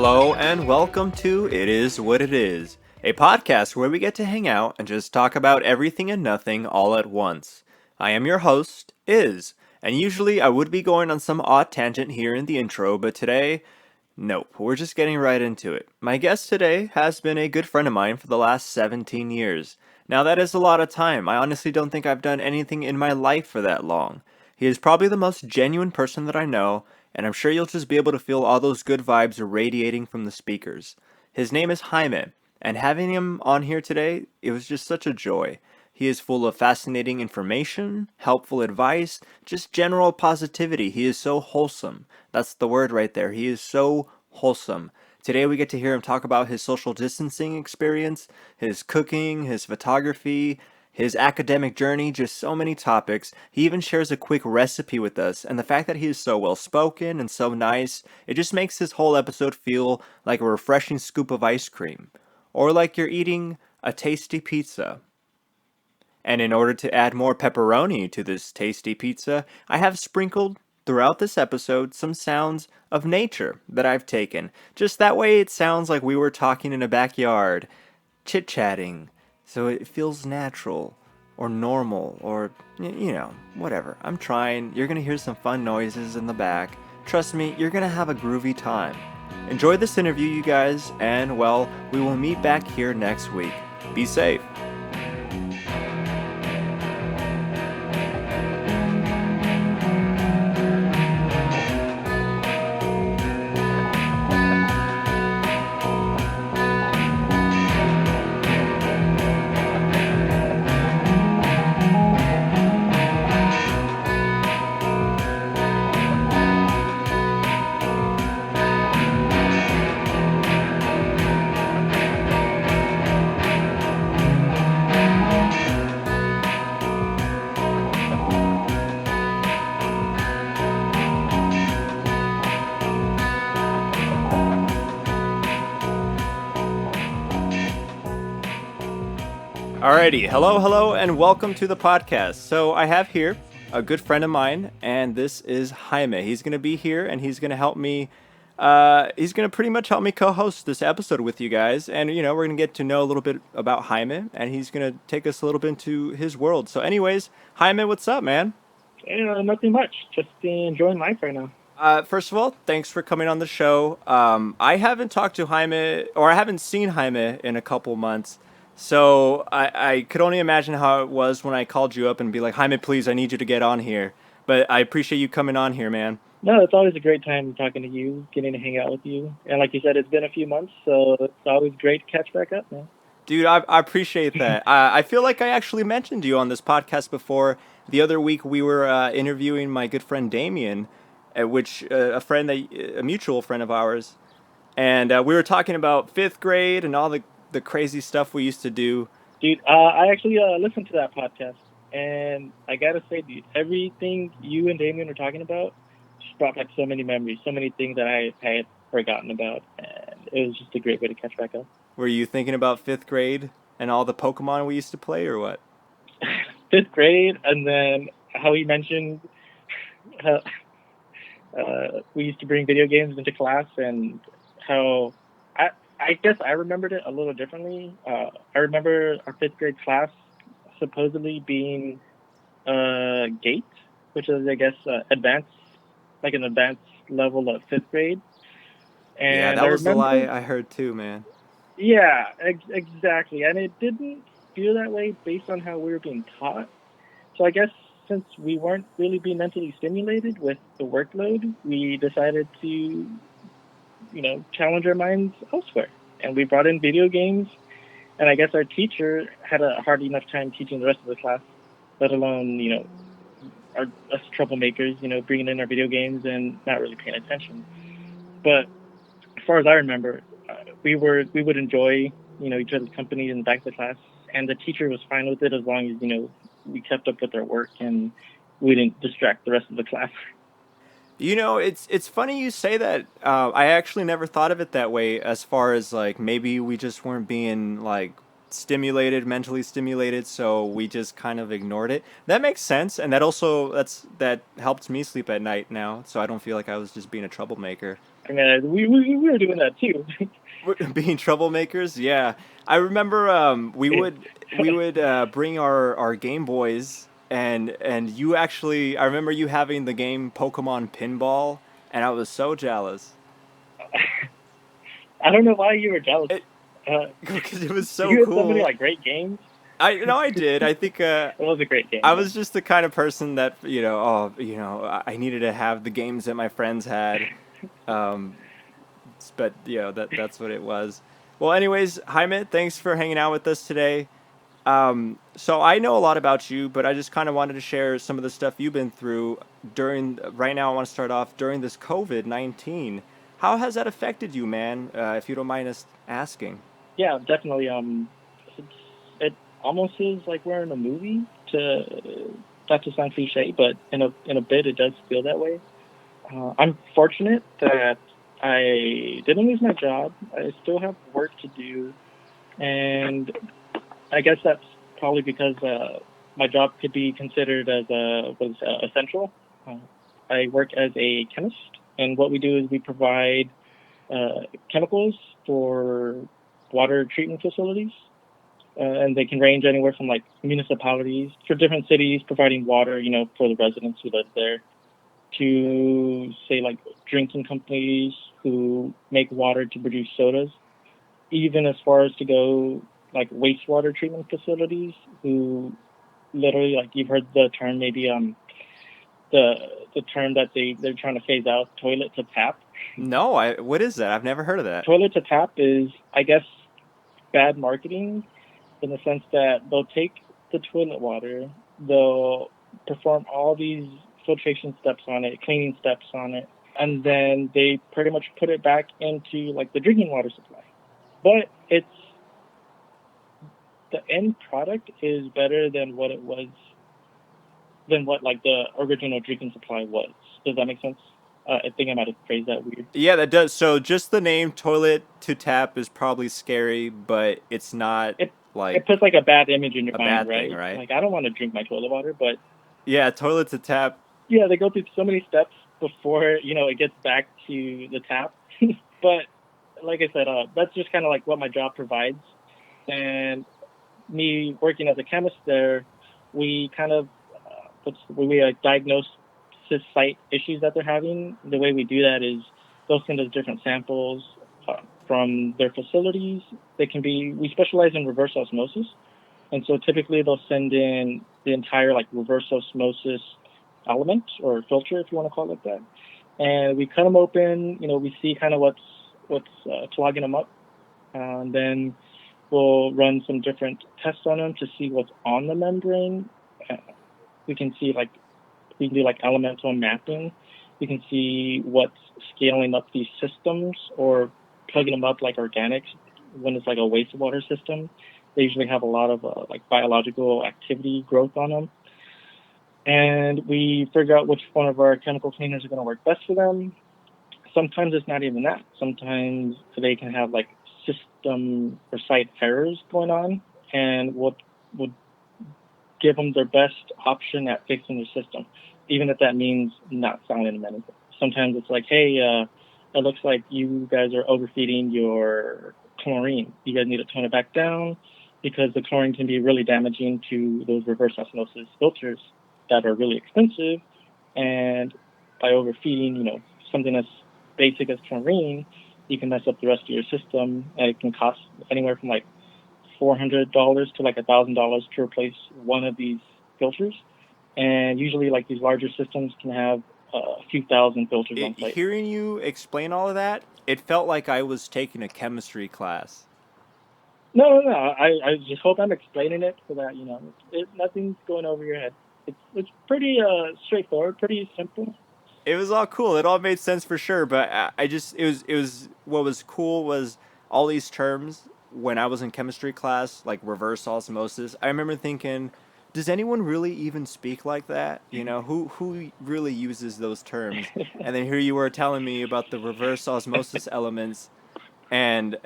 Hello and welcome to It Is What It Is, a podcast where we get to hang out and just talk about everything and nothing all at once. I am your host, Izz, and usually I would be going on some odd tangent here in the intro, but today, nope, we're just getting right into it. My guest today has been a good friend of mine for the last 17 years. Now that is a lot of time. I honestly don't think I've done anything in my life for that long. He is probably the most genuine person that I know, and I'm sure you'll just be able to feel all those good vibes radiating from the speakers. His name is Jaime, and having him on here today, it was just such a joy. He is full of fascinating information, helpful advice, just general positivity. He is so wholesome. That's the word right there. He is so wholesome. Today we get to hear him talk about his social distancing experience, his cooking, his photography, his academic journey, just so many topics. He even shares a quick recipe with us, and the fact that he is so well spoken and so nice, it just makes this whole episode feel like a refreshing scoop of ice cream, or like you're eating a tasty pizza. And in order to add more pepperoni to this tasty pizza, I have sprinkled throughout this episode some sounds of nature that I've taken. Just that way it sounds like we were talking in a backyard, chit-chatting, so it feels natural or normal or, whatever. I'm trying. You're going to hear some fun noises in the back. Trust me, you're going to have a groovy time. Enjoy this interview, you guys, and, well, we will meet back here next week. Be safe. Alrighty, hello, and welcome to the podcast. So I have here a good friend of mine, and this is Jaime. He's going to be here, and he's going to help me, he's going to pretty much help me co-host this episode with you guys. And, we're going to get to know a little bit about Jaime, and he's going to take us a little bit into his world. So anyways, Jaime, what's up, man? Nothing much. Just enjoying life right now. First of all, thanks for coming on the show. I haven't talked to Jaime, or I haven't seen Jaime in a couple months. So I could only imagine how it was when I called you up and be like, Jaime, please, I need you to get on here. But I appreciate you coming on here, man. No, it's always a great time talking to you, getting to hang out with you. And like you said, it's been a few months, so it's always great to catch back up, man. Dude, I appreciate that. I feel like I actually mentioned you on this podcast before. The other week we were interviewing my good friend Damien, a mutual friend of ours. And we were talking about fifth grade and all the crazy stuff we used to do. Dude, I actually listened to that podcast, and I gotta say, dude, everything you and Damien were talking about just brought back so many memories, so many things that I had forgotten about, and it was just a great way to catch back up. Were you thinking about fifth grade and all the Pokemon we used to play, or what? Fifth grade, and then how he mentioned how we used to bring video games into class, and how I guess I remembered it a little differently. I remember our fifth grade class supposedly being GATE, which is, I guess, advanced, like an advanced level of fifth grade. And yeah, that was the lie I heard too, man. Yeah, exactly. And it didn't feel that way based on how we were being taught. So I guess since we weren't really being mentally stimulated with the workload, we decided to challenge our minds elsewhere. And we brought in video games, and I guess our teacher had a hard enough time teaching the rest of the class, let alone, us troublemakers, bringing in our video games and not really paying attention. But as far as I remember, we would enjoy, each other's company in the back of the class, and the teacher was fine with it as long as, we kept up with our work and we didn't distract the rest of the class. It's funny you say that. I actually never thought of it that way, as far as like maybe we just weren't being like stimulated, mentally stimulated, so we just kind of ignored it. That makes sense, and that helps me sleep at night now, so I don't feel like I was just being a troublemaker. I mean, we were doing that too. Being troublemakers, yeah. I remember we would bring our Game Boys, and you actually, I remember you having the game Pokemon Pinball, and I was so jealous. I don't know why you were jealous. It Uh, because it was so you had so many cool. like great games. I no, I did. I think It was a great game. I Yeah. was just the kind of person that I needed to have the games that my friends had. Um, but that's what it was. Well, anyways, Jaime, thanks for hanging out with us today. So I know a lot about you, but I just kind of wanted to share some of the stuff you've been through during. Right now, I want to start off during this COVID-19. How has that affected you, man? If you don't mind us asking. Yeah, definitely. It's, it almost is like we're in a movie. To not to sound cliche, but in a bit, it does feel that way. I'm fortunate that I didn't lose my job. I still have work to do, and I guess that's probably because my job could be considered as essential. Uh, I work as a chemist, and what we do is we provide chemicals for water treatment facilities, and they can range anywhere from like municipalities for different cities providing water, for the residents who live there, to say like drinking companies who make water to produce sodas, even as far as to go like wastewater treatment facilities who literally, like, you've heard the term maybe the the term that they're trying to phase out, toilet to tap. No, I. What is that? I've never heard of that. Toilet to tap is, I guess, bad marketing in the sense that they'll take the toilet water, they'll perform all these filtration steps on it, cleaning steps on it, and then they pretty much put it back into like the drinking water supply. But it's the end product is better than what it was, than what like the original drinking supply was. Does that make sense? I think I might have phrased that weird. Yeah, that does. So just the name toilet to tap is probably scary, but it's not It like it puts like a bad image in your a mind, bad thing, right? right? Like, I don't want to drink my toilet water, but Yeah, toilet to tap. yeah, they go through so many steps before it gets back to the tap. But like I said, that's just kind of like what my job provides, and me working as a chemist there, we kind of we diagnose site issues that they're having. The way we do that is they'll send us different samples from their facilities. We specialize in reverse osmosis, and so typically they'll send in the entire like reverse osmosis element or filter, if you want to call it that. And we cut them open. We see kind of what's clogging them up, and then we'll run some different tests on them to see what's on the membrane. Uh, we can see like we can do like elemental mapping. We can see what's scaling up these systems or plugging them up like organics. When it's like a wastewater system, they usually have a lot of like biological activity growth on them. And we figure out which one of our chemical cleaners are going to work best for them. Sometimes it's not even that. Sometimes they can have like system or site errors going on, and what would give them their best option at fixing their system, even if that means not selling them anything. Sometimes it's like, hey, it looks like you guys are overfeeding your chlorine. You guys need to tone it back down because the chlorine can be really damaging to those reverse osmosis filters that are really expensive. And by overfeeding, something as basic as chlorine, you can mess up the rest of your system, and it can cost anywhere from like $400 to like $1,000 to replace one of these filters. And usually, like these larger systems can have a few thousand filters on site. Hearing you explain all of that, it felt like I was taking a chemistry class. No, no, no. I just hope I'm explaining it so that nothing's going over your head. It's pretty straightforward, pretty simple. It was all cool. It all made sense for sure. But I just it was what was cool was all these terms when I was in chemistry class, like reverse osmosis. I remember thinking, does anyone really even speak like that? Who really uses those terms? And then here you were telling me about the reverse osmosis elements, and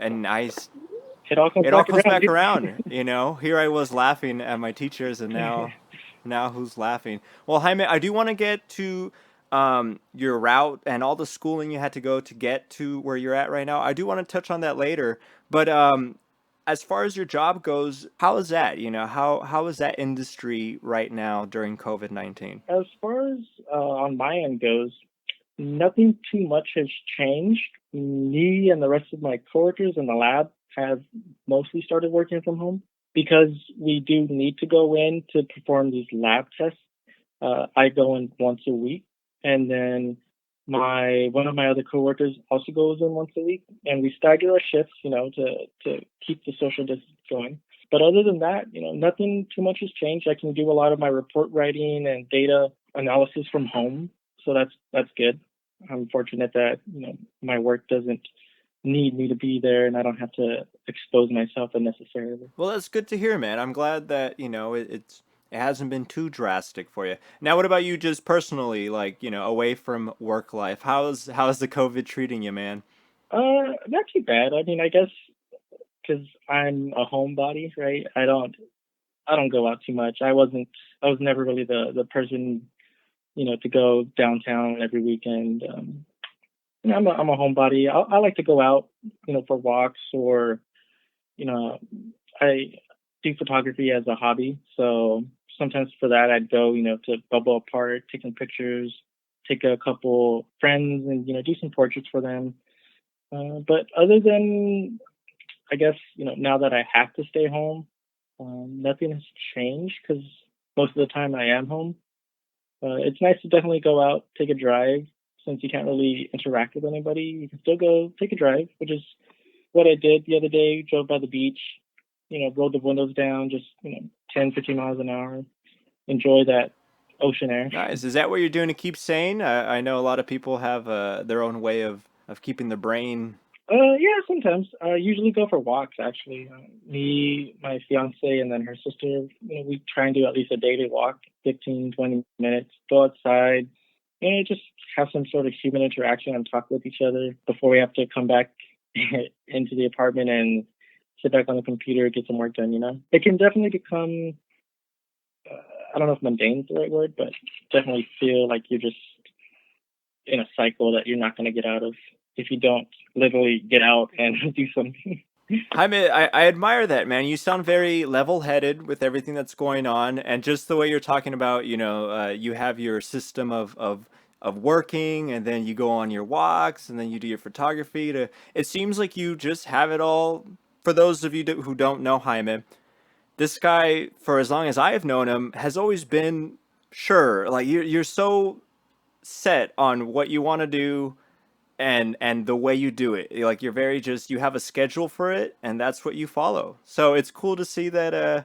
It all comes It all back comes around. back around, you know. Here I was laughing at my teachers, and now who's laughing? Well, Jaime, I do want to get to your route and all the schooling you had to go to get to where you're at right now. I do want to touch on that later, but as far as your job goes, how is that? You know, how is that industry right now during COVID-19? As far as on my end goes, nothing too much has changed. Me and the rest of my coworkers in the lab have mostly started working from home because we do need to go in to perform these lab tests. I go in once a week, and then my one of my other coworkers also goes in once a week, and we stagger our shifts, to keep the social distance going. But other than that, nothing too much has changed. I can do a lot of my report writing and data analysis from home, so that's good. I'm fortunate that my work doesn't need me to be there, and I don't have to expose myself unnecessarily. Well, that's good to hear, man. I'm glad that it hasn't been too drastic for you. Now, what about you, just personally, like away from work life? How's the COVID treating you, man? Not too bad. I mean, I guess because I'm a homebody, right? I don't go out too much. I was never really the person, to go downtown every weekend. I'm a homebody. I like to go out, for walks, or you know, I do photography as a hobby. So sometimes for that, I'd go, to Bubble Park, take some pictures, take a couple friends, and do some portraits for them. But other than, I guess, now that I have to stay home, nothing has changed because most of the time I am home. It's nice to definitely go out, take a drive. Since you can't really interact with anybody, you can still go take a drive, which is what I did the other day. Drove by the beach, rolled the windows down, just 10, 15 miles an hour. Enjoy that ocean air. Nice. Is that what you're doing to keep sane? I know a lot of people have their own way of keeping the brain. Yeah, sometimes. I usually go for walks. Actually, me, my fiance, and then her sister. We try and do at least a daily walk, 15, 20 minutes. Go outside, just have some sort of human interaction and talk with each other before we have to come back into the apartment and sit back on the computer, get some work done. It can definitely become. I don't know if mundane is the right word, but definitely feel like you're just in a cycle that you're not going to get out of if you don't literally get out and do something. Jaime, I admire that, man. You sound very level-headed with everything that's going on, and just the way you're talking about, you have your system of working, and then you go on your walks, and then you do your photography. It seems like you just have it all. For those of you who don't know Jaime, this guy, for as long as I have known him, has always been sure. Like you're so set on what you want to do and the way you do it. Like you're very just you have a schedule for it and that's what you follow. So it's cool to see that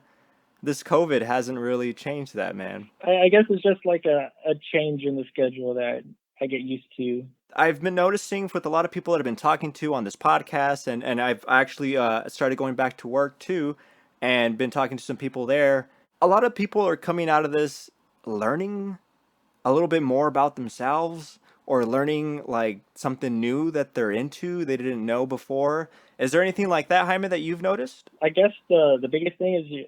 this COVID hasn't really changed that, man. I guess it's just like a change in the schedule that I get used to. I've been noticing with a lot of people that I've been talking to on this podcast, and I've actually started going back to work too, and been talking to some people there. A lot of people are coming out of this learning a little bit more about themselves or learning like something new that they're into they didn't know before. Is there anything like that, Jaime, that you've noticed? I guess the biggest thing is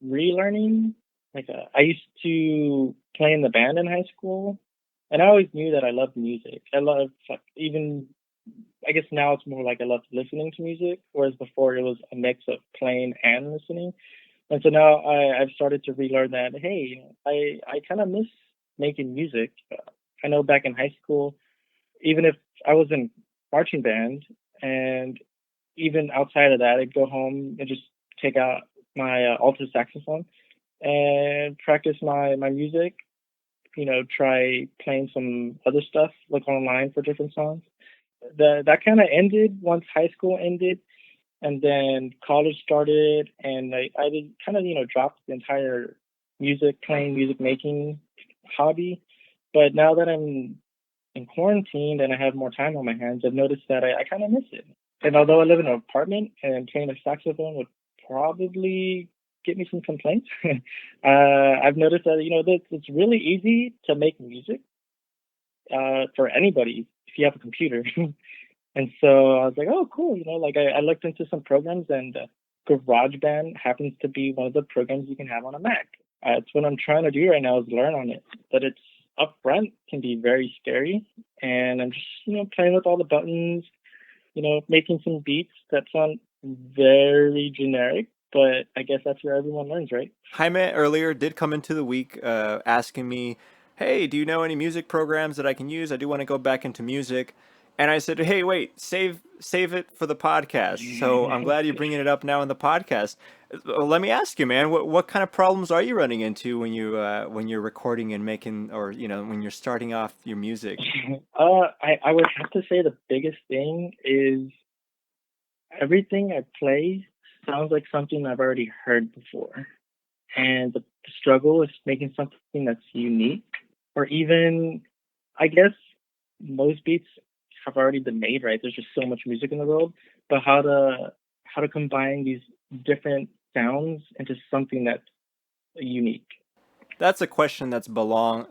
relearning. Like I used to play in the band in high school, and I always knew that I loved music. I love like, even I guess now it's more like I love listening to music, whereas before it was a mix of playing and listening. And so now I've started to relearn that. Hey, I kind of miss making music. I know back in high school, even if I was in marching band, and even outside of that, I'd go home and just take out my alto saxophone and practice my music. Try playing some other stuff, look online for different songs. That kind of ended once high school ended, and then college started, and I did kind of dropped the entire music playing, music making hobby. But now that I'm in quarantine and I have more time on my hands, I've noticed that I kind of miss it. And although I live in an apartment and playing a saxophone would probably get me some complaints, I've noticed that that it's really easy to make music for anybody if you have a computer. And so I was like, oh, cool. Like I looked into some programs, and GarageBand happens to be one of the programs you can have on a Mac. That's what I'm trying to do right now is learn on it. But it's upfront can be very scary. And I'm just, playing with all the buttons, making some beats that sound very generic. But I guess that's where everyone learns, right? Jaime earlier did come into the week asking me, "Hey, do you know any music programs that I can use? I do want to go back into music." And I said, "Hey, wait, save it for the podcast." So I'm glad you're bringing it up now in the podcast. Let me ask you, man, what kind of problems are you running into when you're recording and making, or when you're starting off your music? I would have to say the biggest thing is everything I play sounds like something I've already heard before. And the struggle is making something that's unique, or even, I guess, most beats have already been made, right? There's just so much music in the world, but how to combine these different sounds into something that's unique. That's a question that's beyond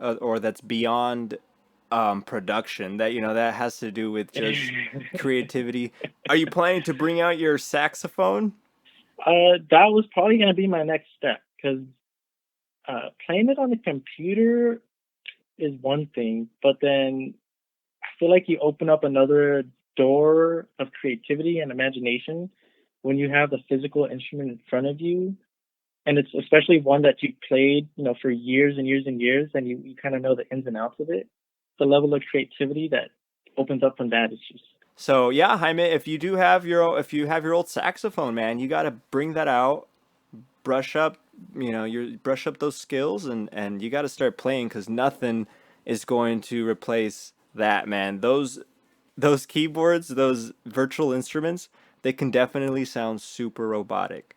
production. That that has to do with just creativity. Are you planning to bring out your saxophone? That was probably going to be my next step because playing it on the computer is one thing, but then I feel like you open up another door of creativity and imagination when you have the physical instrument in front of you. And it's especially one that you played, for years and years and years, and you kind of know the ins and outs of it. The level of creativity that opens up from that is just So yeah, Jaime, if you have your old saxophone, man, you got to bring that out, brush up, brush up those skills, and you got to start playing because nothing is going to replace that, man. Those keyboards, those virtual instruments, they can definitely sound super robotic.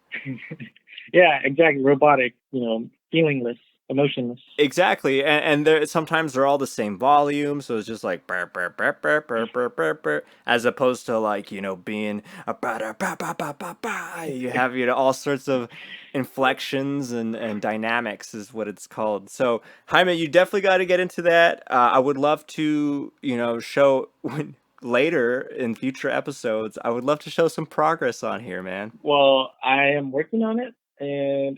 yeah, exactly. Robotic, feelingless, emotionless. Exactly, and sometimes they're all the same volume, so it's just like burr, burr, burr, burr, burr, burr, burr, burr, as opposed to like being a ba da ba ba ba ba ba. You have all sorts of inflections and dynamics is what it's called. So Jaime, you definitely got to get into that. I would love to show when later in future episodes. I would love to show some progress on here, man. Well, I am working on it, and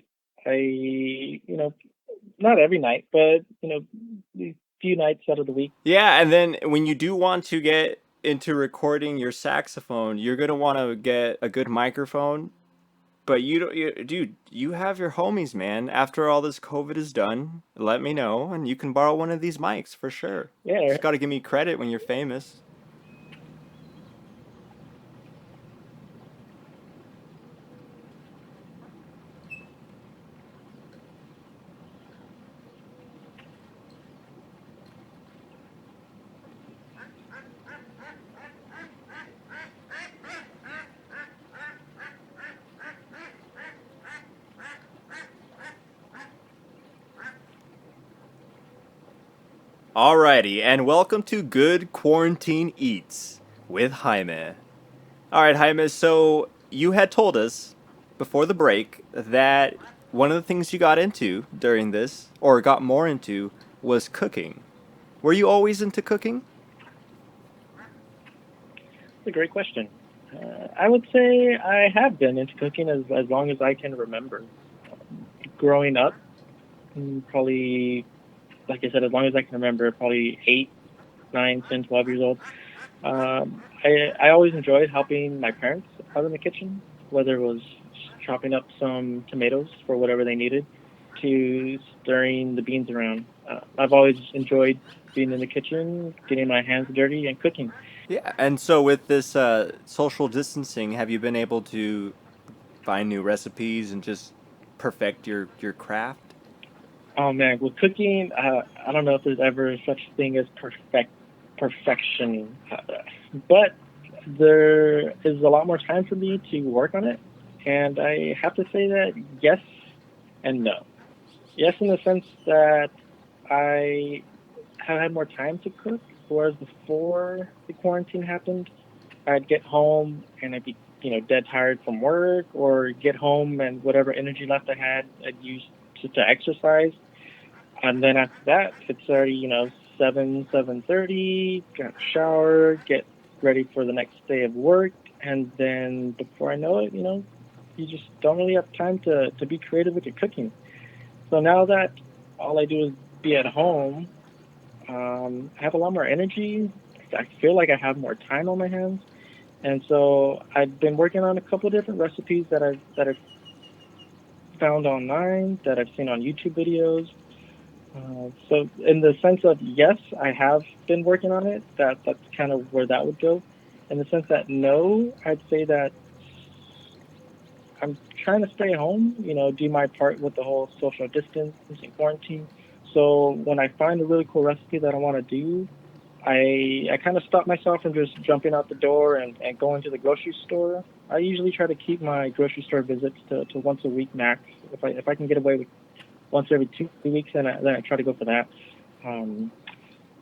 not every night, but a few nights out of the week. Yeah, and then when you do want to get into recording your saxophone, you're gonna want to get a good microphone. But dude, you have your homies, man. After all this COVID is done, let me know, and you can borrow one of these mics for sure. Yeah. Just got to give me credit when you're famous. Alrighty, and welcome to Good Quarantine Eats with Jaime. All right, Jaime. So you had told us before the break that one of the things you got into during this, or got more into, was cooking. Were you always into cooking? It's a great question. I would say I have been into cooking as long as I can remember. Growing up, probably, like I said, as long as I can remember, probably 8, 9, 10, 12 years old. I always enjoyed helping my parents out in the kitchen, whether it was chopping up some tomatoes for whatever they needed, to stirring the beans around. I've always enjoyed being in the kitchen, getting my hands dirty, and cooking. Yeah. And so with this social distancing, have you been able to find new recipes and just perfect your craft? Oh man, with cooking, I don't know if there's ever such thing as perfection, but there is a lot more time for me to work on it, and I have to say that yes and no. Yes, in the sense that I have had more time to cook, whereas before the quarantine happened, I'd get home and I'd be, dead tired from work, or get home and whatever energy left I had, I'd use to exercise. And then after that, it's already, 7:30, get shower, get ready for the next day of work, and then before I know it, you just don't really have time to be creative with your cooking. So now that all I do is be at home, I have a lot more energy. I feel like I have more time on my hands, and so I've been working on a couple of different recipes that I've found online, that I've seen on YouTube videos. So in the sense of yes, I have been working on it. That's kind of where that would go. In the sense that no, I'd say that I'm trying to stay home. Do my part with the whole social distance and quarantine. So when I find a really cool recipe that I want to do, I kind of stop myself from just jumping out the door and going to the grocery store. I usually try to keep my grocery store visits to once a week max. If I can get away with once every 2 weeks, then I try to go for that. Um,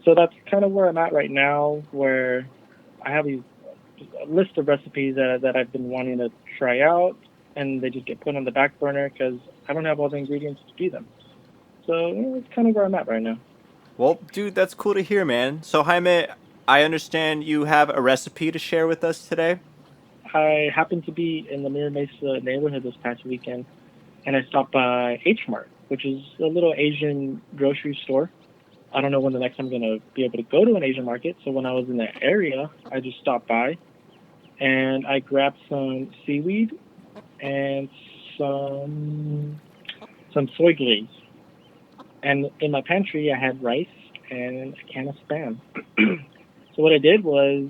so that's kind of where I'm at right now, where I have a list of recipes that I've been wanting to try out, and they just get put on the back burner because I don't have all the ingredients to do them. So it's kind of where I'm at right now. Well, dude, that's cool to hear, man. So, Jaime, I understand you have a recipe to share with us today. I happened to be in the Mira Mesa neighborhood this past weekend, and I stopped by H Mart, which is a little Asian grocery store. I don't know when the next time I'm going to be able to go to an Asian market. So when I was in that area, I just stopped by and I grabbed some seaweed and some some soy glaze. And in my pantry, I had rice and a can of spam. So what I did was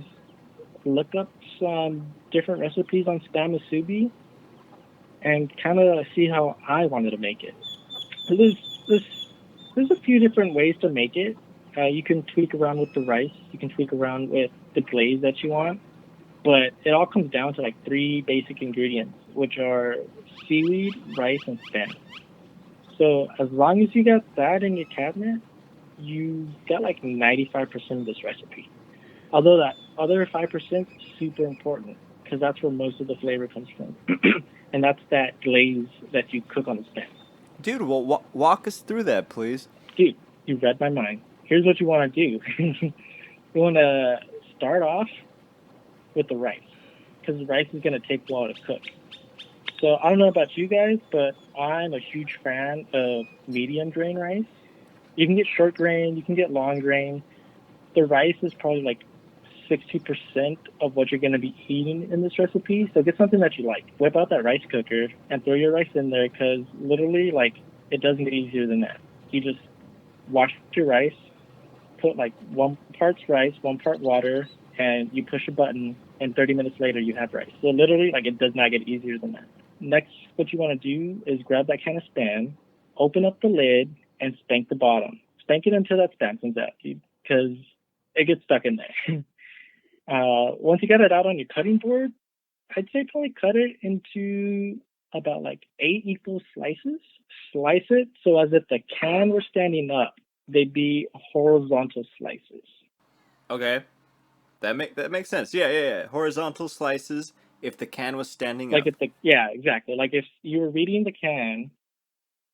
look up some different recipes on spam musubi and kind of see how I wanted to make it. There's there's a few different ways to make it. You can tweak around with the rice. You can tweak around with the glaze that you want, but it all comes down to like three basic ingredients, which are seaweed, rice, and spam. So as long as you got that in your cabinet, you got like 95% of this recipe. Although that other 5% is super important because that's where most of the flavor comes from, and that's that glaze that you cook on the spam. Dude, well, walk us through that, please. Dude, you read my mind. Here's what you want to do. You want to start off with the rice because the rice is going to take a while to cook. So I don't know about you guys, but I'm a huge fan of medium grain rice. You can get short grain, you can get long grain. The rice is probably like 60% of what you're going to be eating in this recipe. So get something that you like. Whip out that rice cooker and throw your rice in there because literally, like, it doesn't get easier than that. You just wash your rice, put like one part's rice, one part water, and you push a button, and 30 minutes later you have rice. So literally, like it does not get easier than that. Next, what you want to do is grab that can of spam, open up the lid, and spank the bottom. Spank it until that spam comes out, because it gets stuck in there. Once you get it out on your cutting board, I'd say probably cut it into about like 8 equal slices. Slice it so as if the can were standing up, they'd be horizontal slices. Okay, that makes sense. Yeah, yeah, yeah. Horizontal slices if the can was standing Like up. if the yeah, exactly. Like if you were reading the can,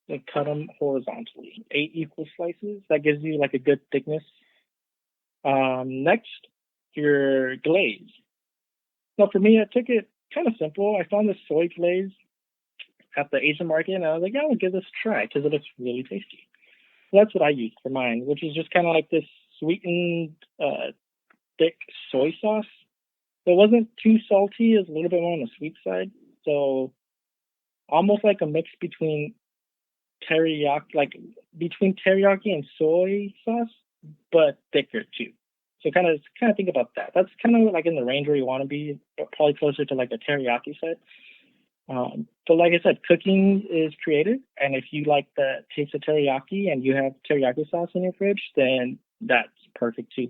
then cut them horizontally, 8 equal slices. That gives you like a good thickness. Next, your glaze. Now for me, I took it kind of simple. I found this soy glaze at the Asian market, and I was like, yeah, I'll give this a try because it looks really tasty. So that's what I used for mine, which is just kind of like this sweetened, thick soy sauce. So it wasn't too salty; it was a little bit more on the sweet side. So almost like a mix between teriyaki, like between teriyaki and soy sauce, but thicker too. So kind of think about that. That's kind of like in the range where you want to be, but probably closer to like the teriyaki side. But like I said, cooking is creative, and if you like the taste of teriyaki and you have teriyaki sauce in your fridge, then that's perfect too.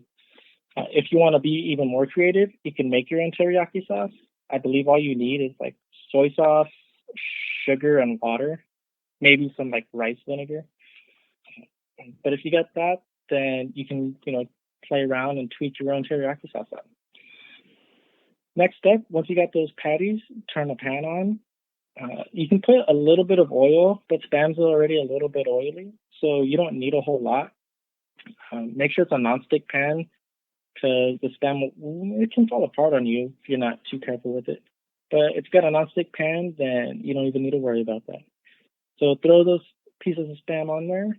If you want to be even more creative, you can make your own teriyaki sauce. I believe all you need is like soy sauce, sugar, and water, maybe some like rice vinegar. But if you get that, then you can play around and tweak your own teriyaki sauce out. Next step, once you got those patties, turn the pan on. You can put a little bit of oil, but spam's already a little bit oily, so you don't need a whole lot. Make sure it's a nonstick pan because the spam, it can fall apart on you if you're not too careful with it. But if you've got a non-stick pan, then you don't even need to worry about that. So throw those pieces of spam on there,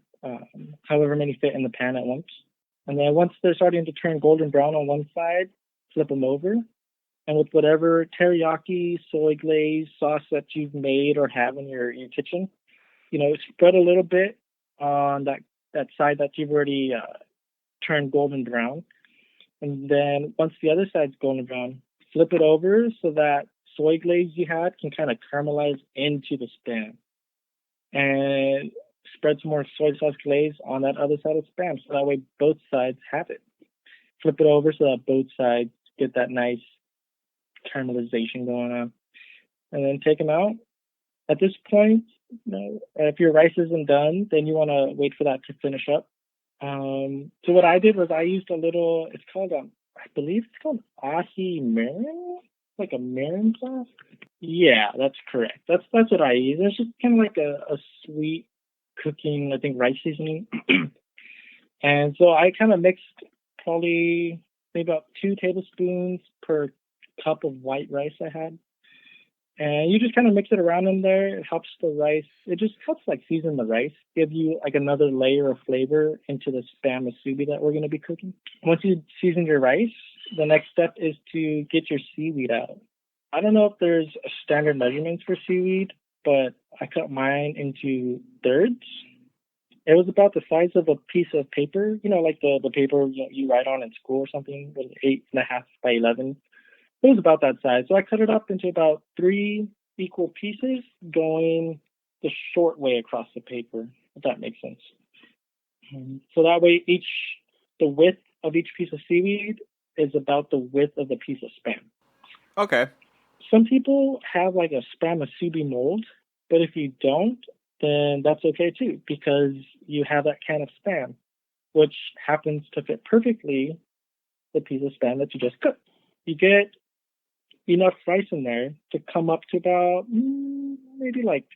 however many fit in the pan at once. And then once they're starting to turn golden brown on one side, flip them over. And with whatever teriyaki, soy glaze, sauce that you've made or have in your kitchen, spread a little bit on that side that you've already turned golden brown. And then once the other side's golden brown, flip it over so that soy glaze you had can kind of caramelize into the spam. And spread some more soy sauce glaze on that other side of spam so that way both sides have it. Flip it over so that both sides get that nice caramelization going on. And then take them out. At this point, if your rice isn't done, then you want to wait for that to finish up. So what I did was I used a little, it's called, I believe it's called ahi mirin, like a mirin sauce. Yeah, that's correct. That's what I use. It's just kind of like a sweet cooking, I think, rice seasoning. And so I kind of mixed probably maybe about 2 tablespoons per cup of white rice I had. And you just kind of mix it around in there. It helps the rice. It just helps like season the rice, give you like another layer of flavor into the spam musubi that we're going to be cooking. Once you season your rice, the next step is to get your seaweed out. I don't know if there's a standard measurements for seaweed, but I cut mine into thirds. It was about the size of a piece of paper, like the paper you write on in school or something, with 8.5 by 11. It was about that size. So I cut it up into about 3 equal pieces going the short way across the paper, if that makes sense. So that way the width of each piece of seaweed is about the width of the piece of spam. Okay. Some people have like a spam musubi mold, but if you don't, then that's okay too, because you have that can of spam, which happens to fit perfectly the piece of spam that you just cooked. You get enough rice in there to come up to about maybe like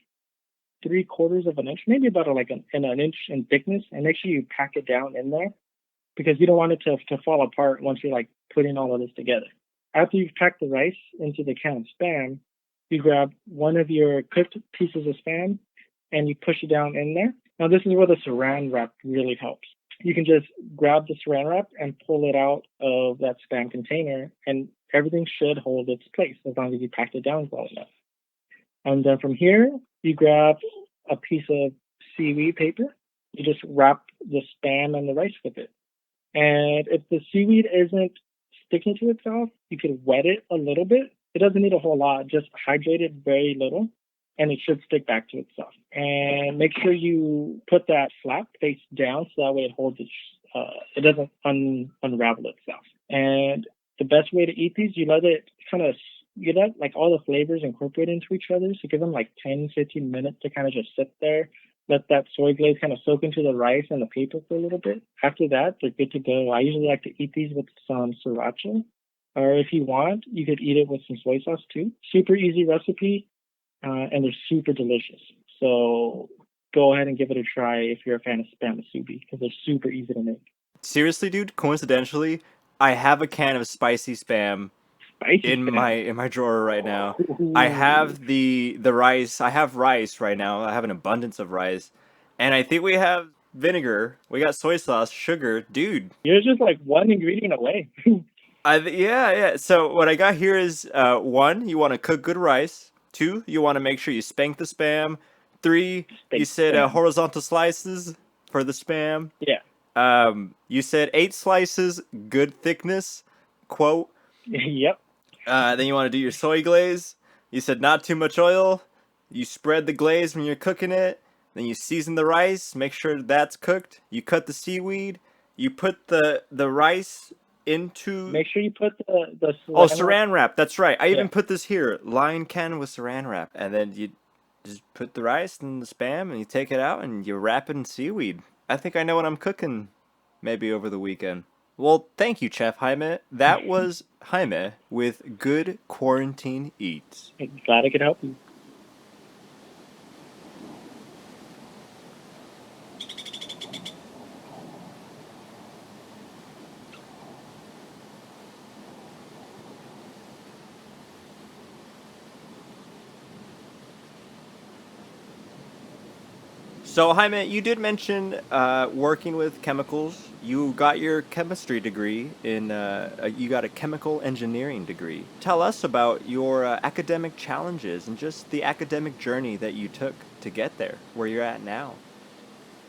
3/4 of an inch, maybe about an inch in thickness, and make sure you pack it down in there because you don't want it to fall apart once you're like putting all of this together. After you've packed the rice into the can of spam, you grab one of your cooked pieces of spam and you push it down in there. Now this is where the saran wrap really helps. You can just grab the saran wrap and pull it out of that spam container, and everything should hold its place as long as you packed it down well enough. And then from here, you grab a piece of seaweed paper. You just wrap the spam and the rice with it. And if the seaweed isn't sticking to itself, you can wet it a little bit. It doesn't need a whole lot, just hydrate it very little, and it should stick back to itself. And make sure you put that flap face down so that way it holds it doesn't unravel itself. And the best way to eat these, you let like all the flavors incorporate into each other. So give them like 10, 15 minutes to kind of just sit there. Let that soy glaze kind of soak into the rice and the paper for a little bit. After that, they're good to go. I usually like to eat these with some sriracha. Or if you want, you could eat it with some soy sauce too. Super easy recipe, and they're super delicious. So go ahead and give it a try if you're a fan of spam musubi, because they're super easy to make. Seriously, dude, coincidentally, I have a can of spicy spam Spicy in spam. my drawer right now. I Ooh. have the rice. I have rice right now. I have an abundance of rice. And I think we have vinegar. We got soy sauce, sugar. Dude, You're just like one ingredient away. yeah. So what I got here is 1, you want to cook good rice. 2, you want to make sure you spank the spam. 3, you Steak said spam. horizontal slices for the spam. Yeah. You said 8 slices, good thickness. Quote. Yep. Then you want to do your soy glaze. You said not too much oil. You spread the glaze when you're cooking it. Then you season the rice. Make sure that's cooked. You cut the seaweed. You put the rice into. Make sure you put the Oh, saran wrap. saran wrap. That's right. I Yeah. even put this here. Line can with saran wrap. And then you just put the rice and the spam and you take it out and you wrap it in seaweed. I think I know what I'm cooking maybe over the weekend. Well, thank you, Chef Jaime. That was Jaime with Good Quarantine Eats. Glad I could help you. So, Jaime, you did mention working with chemicals. You got your chemistry degree you got a chemical engineering degree. Tell us about your academic challenges and just the academic journey that you took to get there, where you're at now.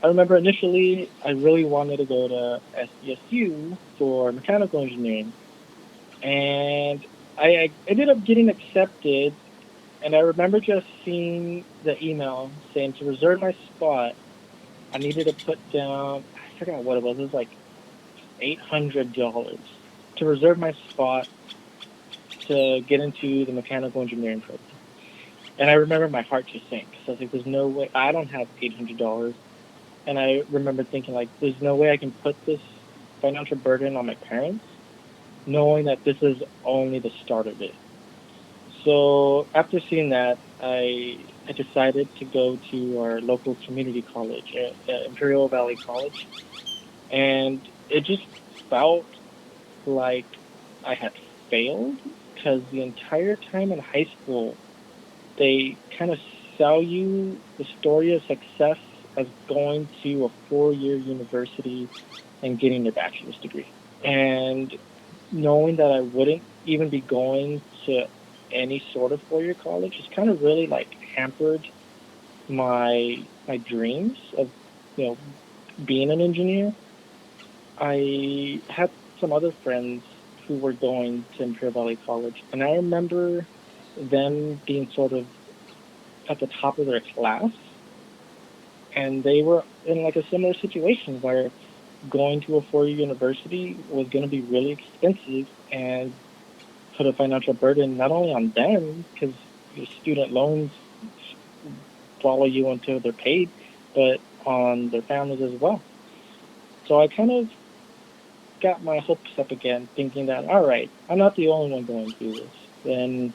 I remember initially I really wanted to go to SDSU for mechanical engineering, and I ended up getting accepted. And I remember just seeing the email saying to reserve my spot, I needed to put down, I forgot what it was. It was like $800 to reserve my spot to get into the mechanical engineering program. And I remember my heart just sank. So I was like, there's no way, I don't have $800. And I remember thinking, like, there's no way I can put this financial burden on my parents, knowing that this is only the start of it. So after seeing that, I decided to go to our local community college, Imperial Valley College, and it just felt like I had failed because the entire time in high school, they kind of sell you the story of success as going to a 4 year university and getting your bachelor's degree. And knowing that I wouldn't even be going to any sort of 4 year college just kind of really like hampered my dreams of, you know, being an engineer. I had some other friends who were going to Imperial Valley College, and I remember them being sort of at the top of their class, and they were in like a similar situation where going to a 4 year university was going to be really expensive and put a financial burden not only on them because your student loans follow you until they're paid, but on their families as well. So I kind of got my hopes up again, thinking that, all right, I'm not the only one going through this. Then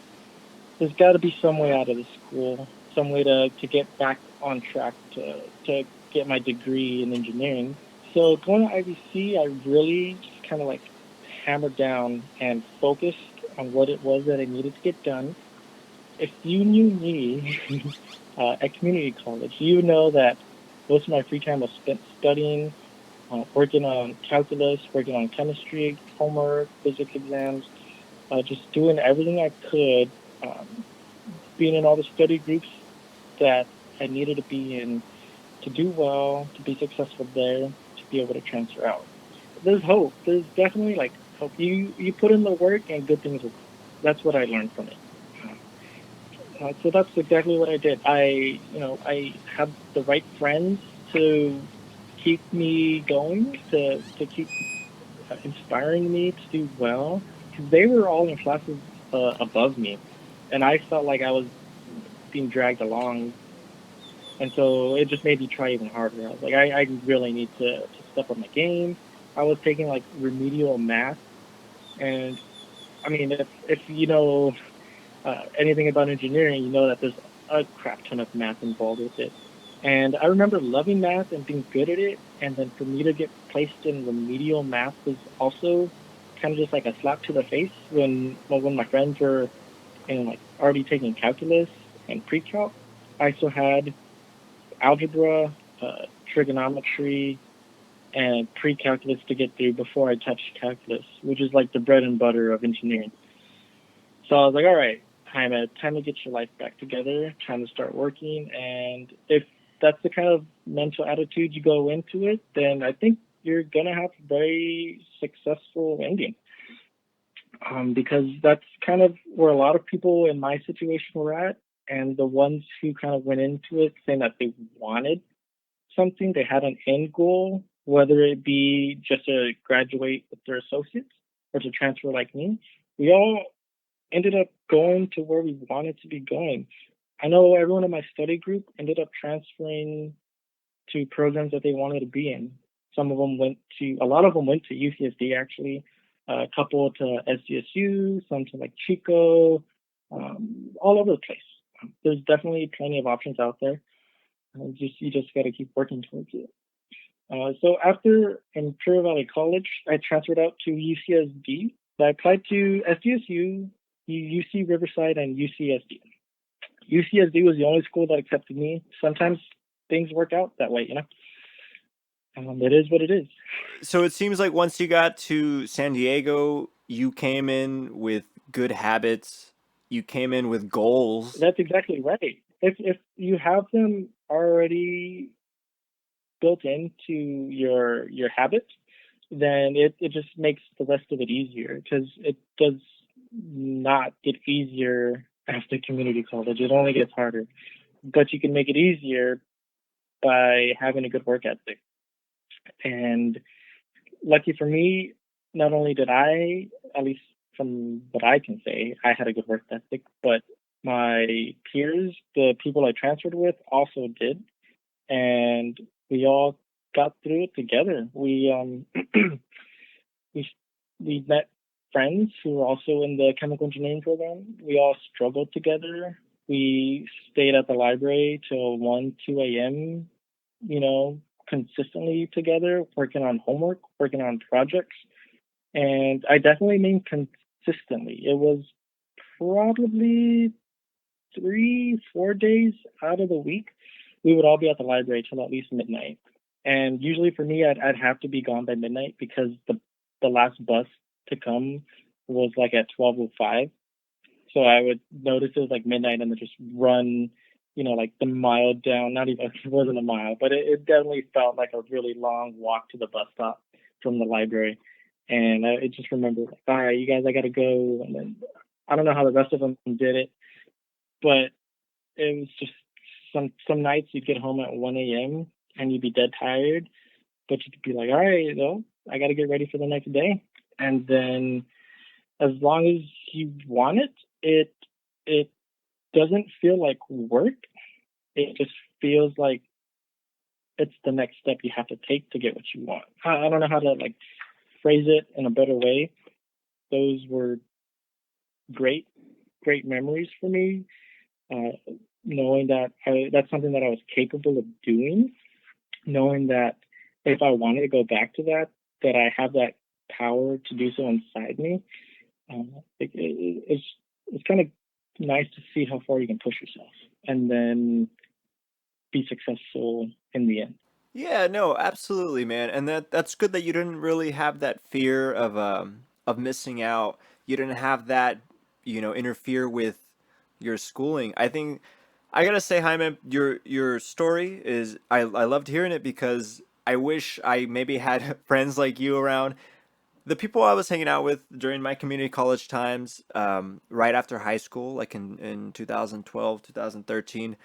there's got to be some way out of the school, some way to get back on track to get my degree in engineering. So going to IVC, I really just kind of like hammered down and focused on what it was that I needed to get done. If you knew me at community college, you know that most of my free time was spent studying, working on calculus, working on chemistry, homework, physics exams, just doing everything I could, um, being in all the study groups that I needed to be in to do well, to be successful there, to be able to transfer out. There's hope. There's definitely like hope. You put in the work and good things will come. That's what I learned from it. So that's exactly what I did. I had the right friends to keep me going, to keep inspiring me to do well, because they were all in classes above me, and I felt like I was being dragged along, and so it just made me try even harder. I was like, I really need to step up my game. I was taking like remedial math, and I mean, if you know anything about engineering, you know that there's a crap ton of math involved with it. And I remember loving math and being good at it. And then for me to get placed in remedial math was also kind of just like a slap to the face when my friends were in like already taking calculus and pre-calc. I still had algebra, trigonometry, and pre-calculus to get through before I touched calculus, which is like the bread and butter of engineering. So I was like, all right, Jaime, time to get your life back together, time to start working. And if that's the kind of mental attitude you go into it, then I think you're going to have a very successful ending. Because that's kind of where a lot of people in my situation were at. And the ones who kind of went into it saying that they wanted something, they had an end goal, whether it be just to graduate with their associates or to transfer like me. We all ended up going to where we wanted to be going. I know everyone in my study group ended up transferring to programs that they wanted to be in. A lot of them went to UCSD actually, a couple to SDSU, some to like Chico, all over the place. There's definitely plenty of options out there. You just got to keep working towards it. So after Imperial Valley College, I transferred out to UCSD. I applied to SDSU, UC Riverside, and UCSD. UCSD was the only school that accepted me. Sometimes things work out that way. It is what it is. So it seems like once you got to San Diego, you came in with good habits. You came in with goals. That's exactly right. If you have them already built into your habits, then it just makes the rest of it easier, because it does not get easier after community college. It only gets harder. But you can make it easier by having a good work ethic. And lucky for me, not only did I, at least from what I can say, I had a good work ethic, but my peers, the people I transferred with, also did, and we all got through it together. We we met friends who were also in the chemical engineering program. We all struggled together. We stayed at the library till 1, 2 a.m. You know, consistently together, working on homework, working on projects, and I definitely mean consistently. It was probably 3, 4 days out of the week, we would all be at the library till at least midnight. And usually for me, I'd have to be gone by midnight, because the last bus to come was like at 12:05. So I would notice it was like midnight and then just run, like the mile down. Not even, it wasn't a mile, but it definitely felt like a really long walk to the bus stop from the library. And I just remember, like, all right, you guys, I got to go. And then I don't know how the rest of them did it, but it was just some nights you'd get home at 1 a.m. and you'd be dead tired, but you'd be like, all right, I got to get ready for the next day. And then as long as you want it doesn't feel like work. It just feels like it's the next step you have to take to get what you want. I don't know how to like phrase it in a better way. Those were great, great memories for me. Uh, Knowing that that's something that I was capable of doing, knowing that if I wanted to go back to that I have that power to do so inside me. It's kind of nice to see how far you can push yourself and then be successful in the end. Yeah, no, absolutely, man. And that's good that you didn't really have that fear of missing out. You didn't have that, interfere with your schooling. I think I gotta say, Jaime, your story is I loved hearing it because I wish I maybe had friends like you around. The people I was hanging out with during my community college times, right after high school, like in 2012, 2013,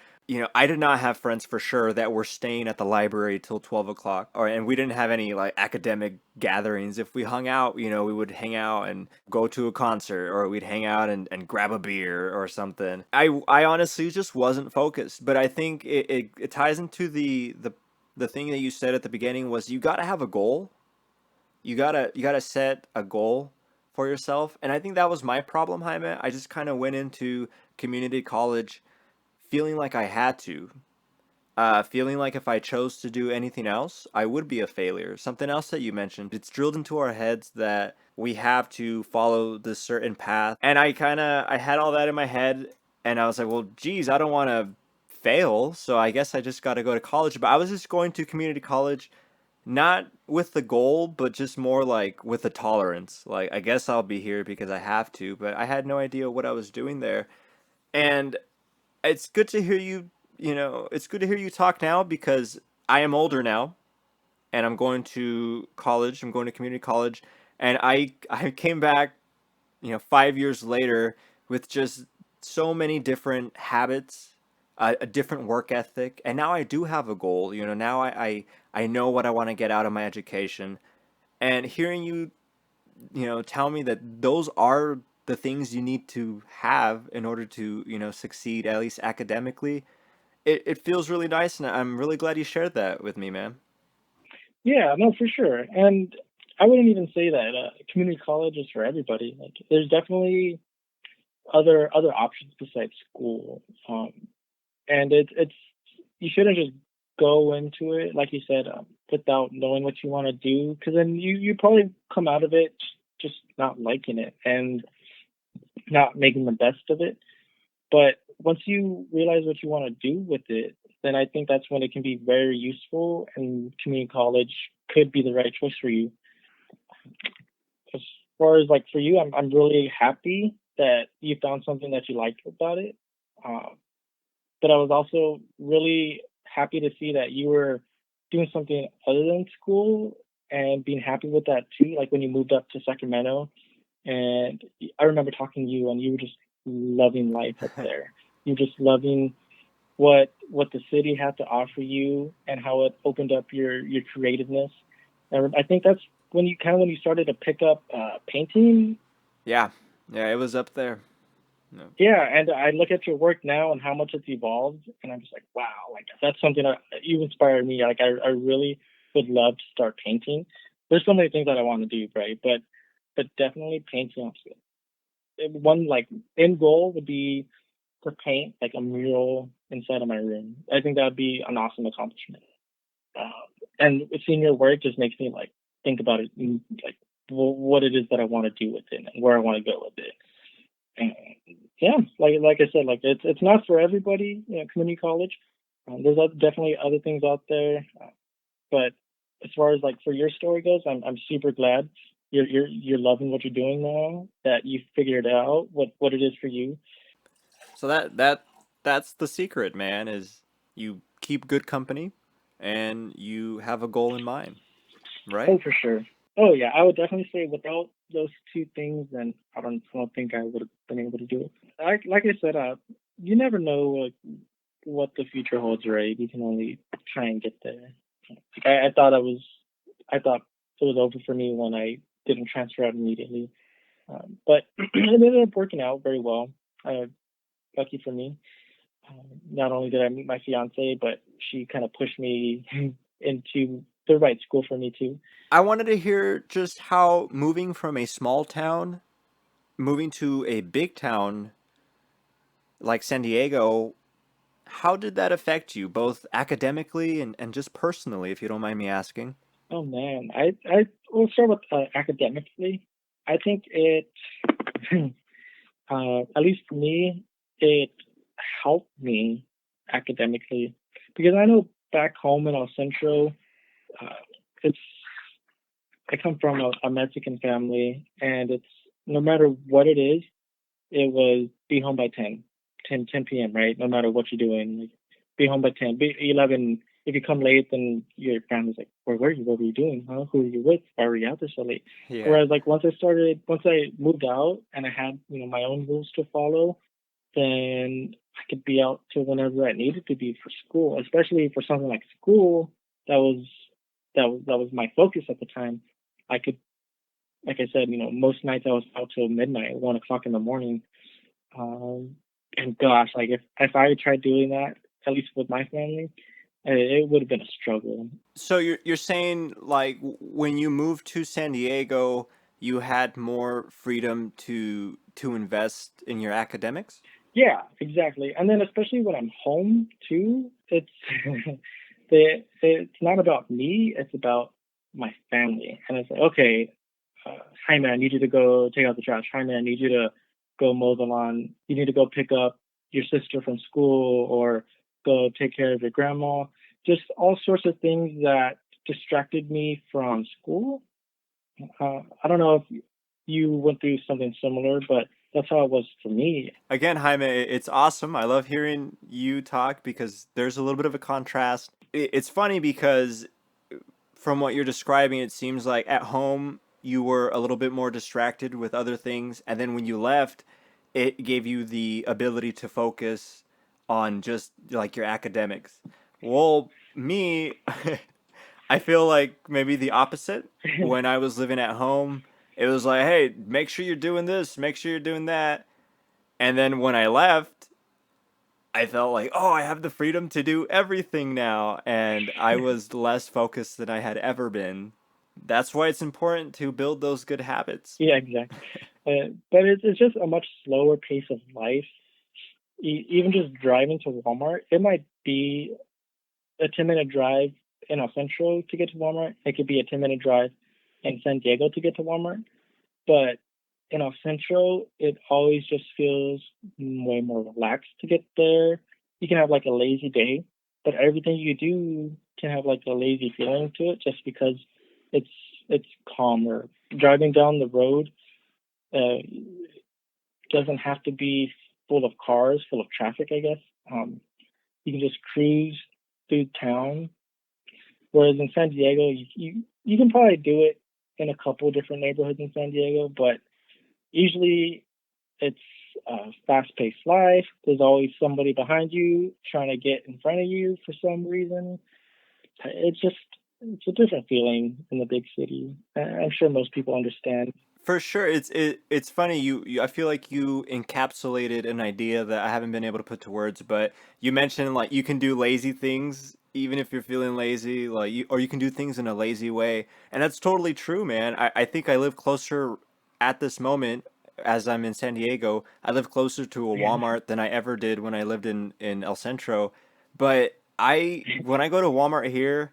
I did not have friends for sure that were staying at the library till 12 o'clock. And we didn't have any like academic gatherings. If we hung out, we would hang out and go to a concert, or we'd hang out and grab a beer or something. I honestly just wasn't focused, but I think it ties into the thing that you said at the beginning was you got to have a goal. You gotta set a goal for yourself, and I think that was my problem, Jaime. I just kind of went into community college feeling like I had to, feeling like if I chose to do anything else, I would be a failure. Something else that you mentioned, it's drilled into our heads that we have to follow this certain path, and I had all that in my head, and I was like, well, geez, I don't want to fail, so I guess I just got to go to college. But I was just going to community college not with the goal, but just more like with the tolerance. Like, I guess I'll be here because I have to, but I had no idea what I was doing there. And it's good to hear you, it's good to hear you talk now because I am older now and I'm going to college. I'm going to community college. And I came back, 5 years later with just so many different habits, a different work ethic, and now I do have a goal. Now I know what I want to get out of my education, and hearing you, tell me that those are the things you need to have in order to, succeed at least academically. It feels really nice, and I'm really glad you shared that with me, man. Yeah, no, for sure. And I wouldn't even say that community college is for everybody. Like, there's definitely other options besides school. And it's you shouldn't just go into it like you said, without knowing what you want to do, because then you probably come out of it just not liking it and not making the best of it. But once you realize what you want to do with it, then I think that's when it can be very useful, and community college could be the right choice for you. As far as like for you, I'm really happy that you found something that you liked about it. Uh, but I was also really happy to see that you were doing something other than school and being happy with that too. Like when you moved up to Sacramento, and I remember talking to you, and you were just loving life up there. You were just loving what the city had to offer you and how it opened up your creativeness. And I think that's when you started to pick up painting. Yeah, yeah, it was up there. No. Yeah, and I look at your work now and how much it's evolved, and I'm just like, wow, like that's something that you inspired me. Like I really would love to start painting. There's so many things that I want to do, right? But definitely painting. One like end goal would be to paint like a mural inside of my room. I think that would be an awesome accomplishment. And seeing your work just makes me like think about it, like what it is that I want to do with it and where I want to go with it. And yeah, like I said, like it's not for everybody, community college. There's definitely other things out there, but as far as like for your story goes, I'm super glad you're loving what you're doing now. That you figured out what it is for you. So that's the secret, man, is you keep good company and you have a goal in mind, right? Oh, for sure. Oh yeah, I would definitely say without those two things, then I don't think I would have been able to do it. Like I said, you never know what the future holds, right? You can only try and get there. Like I thought it was over for me when I didn't transfer out immediately, but it ended up working out very well. Lucky for me. Not only did I meet my fiance, but she kind of pushed me into the right school for me too. I wanted to hear just how moving from a small town, moving to a big town like San Diego, how did that affect you, both academically and just personally, if you don't mind me asking? Oh man, I will start with academically. I think it, at least for me, it helped me academically because I know back home in El Centro, uh, it's I come from a Mexican family, and it's no matter what it is, it was be home by 10 p.m., right? No matter what you're doing, like, be home by 10, be 11. If you come late, then your family's like, where were you? What were you doing? Huh? Who were you with? Why were you out there so late? Yeah. Whereas, like, once I moved out and I had, my own rules to follow, then I could be out to whenever I needed to be for school, especially for something like school that was that was my focus at the time. I could, like I said, most nights I was out till midnight, 1 o'clock in the morning. And gosh, like if I tried doing that, at least with my family, it would have been a struggle. So you're saying like when you moved to San Diego, you had more freedom to invest in your academics? Yeah, exactly. And then especially when I'm home too, it's it's not about me, it's about my family. And it's like, okay, Jaime, I need you to go take out the trash. Jaime, I need you to go mow the lawn. You need to go pick up your sister from school or go take care of your grandma. Just all sorts of things that distracted me from school. I don't know if you went through something similar, but that's how it was for me. Again, Jaime, it's awesome. I love hearing you talk because there's a little bit of a contrast. It's funny because from what you're describing, it seems like at home you were a little bit more distracted with other things, and then when you left, it gave you the ability to focus on just like your academics. Well, me, I feel like maybe the opposite. When I was living at home, it was like, hey, make sure you're doing this, make sure you're doing that. And then when I left, I felt like, oh, I have the freedom to do everything now. And I was less focused than I had ever been. That's why it's important to build those good habits. Yeah, exactly. But it's just a much slower pace of life. Even just driving to Walmart, it might be a 10-minute drive in El Centro to get to Walmart. It could be a 10-minute drive in San Diego to get to Walmart. But in El Centro, it always just feels way more relaxed to get there. You can have like a lazy day but everything you do can have like a lazy feeling to it, just because it's it's calmer. Driving down the road uh, doesn't have to be full of cars, full of traffic. I guess you can just cruise through town. Whereas in San Diego, you can probably do it in a couple different neighborhoods in San Diego, but usually it's a fast-paced life. There's always somebody behind you trying to get in front of you for some reason. It's just it's a different feeling in the big city. I'm sure most people understand. For sure, it's funny. I feel like you encapsulated an idea that I haven't been able to put to words. But you mentioned like you can do lazy things even if you're feeling lazy, or you can do things in a lazy way, and that's totally true, man. I think I live closer at this moment as I'm in San Diego. I live closer to a Yeah, Walmart than I ever did when I lived in El Centro. But I when I go to Walmart here,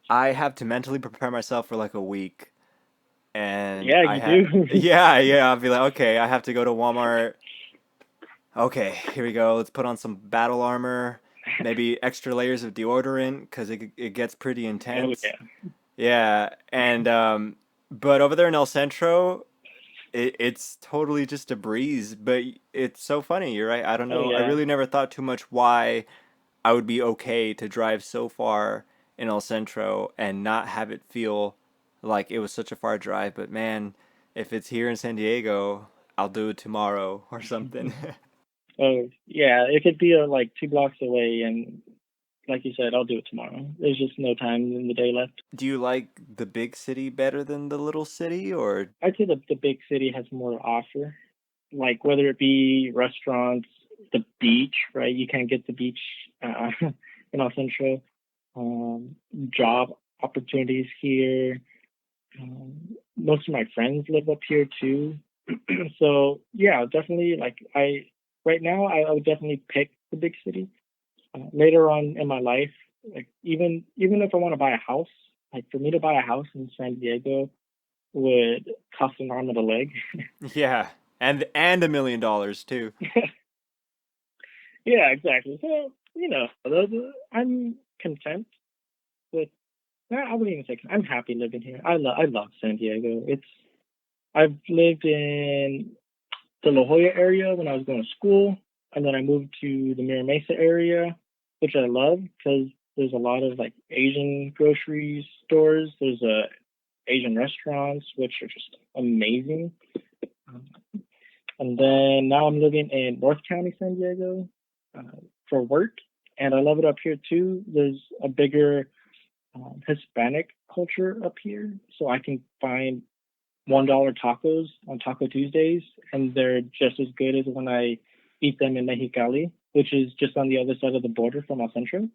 I have to mentally prepare myself for like a week, and yeah, I you had do. yeah, I'll be like, okay, I have to go to Walmart. Okay, here we go. Let's put on some battle armor, maybe extra layers of deodorant because it gets pretty Oh intense. yeah, Yeah, and but over there in El Centro, it's totally just a breeze. But it's so funny. You're right. I don't oh know. I yeah. really never thought too much why I would be okay to drive so far in El Centro and not have it feel like it was such a far drive. But man, if it's here in San Diego, I'll do it tomorrow or something. Oh yeah, it could be like 2 blocks away, and like you said, I'll do it tomorrow. There's just no time in the day left. Do you like the big city better than the little city, or I'd say the big city has more to offer, like whether it be restaurants, the beach, right? You can't get the beach uh, in El Centro. Um, Job opportunities here. Most of my friends live up here too. So yeah, definitely. Like I right now, I would definitely pick the big city. Later on in my life, like even if I want to buy a house, like for me to buy a house in San Diego would cost an arm and a leg. yeah, and $1 million too. Yeah, exactly. So I'm content with. I wouldn't even say I'm happy living here. I love San Diego. I've lived in the La Jolla area when I was going to school, and then I moved to the Mira Mesa area, which I love because there's a lot of like Asian grocery stores. There's Asian restaurants, which are just amazing. Um, And then now I'm living in North County, San Diego, for work, and I love it up here too. There's a bigger Hispanic culture up here, so I can find $1 tacos on Taco Tuesdays, and they're just as good as when I eat them in Mexicali, which is just on the other side of the border from El Centro, and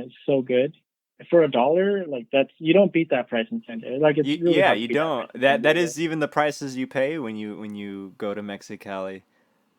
it's so good. For $1, like that's you don't beat that price in San Diego. Like it's really Yeah, hard to you beat that don't. price in San That Diego. is even the prices you pay when you go to Mexicali.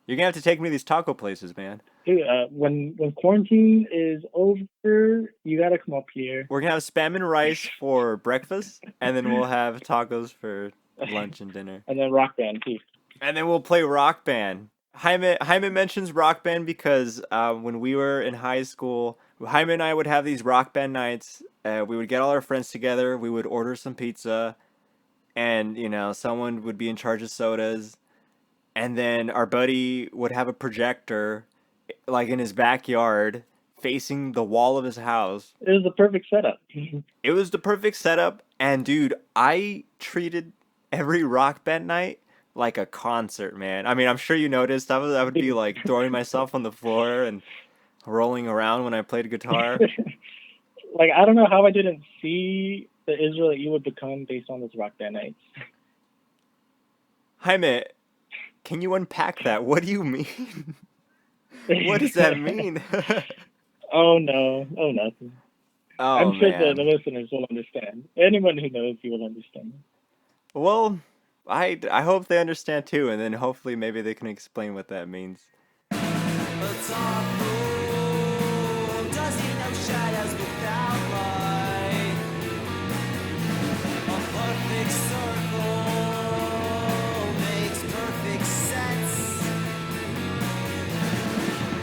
You're gonna have to take me to these taco places, man. Dude, when quarantine is over, you gotta come up here. We're gonna have spam and rice for breakfast, and then we'll have tacos for lunch and dinner. And then rock band too. And then we'll play Rock Band. Jaime mentions Rock Band because when we were in high school, Jaime and I would have these Rock Band nights. We would get all our friends together. We would order some pizza, and someone would be in charge of sodas. And then our buddy would have a projector, like in his backyard, facing the wall of his house. It was the perfect setup. It was the perfect setup, and dude, I treated every Rock Band night like a concert, man. I mean, I'm sure you noticed I would be like throwing myself on the floor and rolling around when I played guitar. Like I don't know how I didn't see the Israel that you would become based on those rock band nights. Jaime, can you unpack that? What do you mean? What does that mean? Oh no, oh nothing. Oh I'm sure the man. listeners will understand. Anyone who knows you will understand. Well, I hope they understand too, and then hopefully maybe they can explain what that means. A dark room doesn't have shadows without light. A perfect circle makes perfect sense.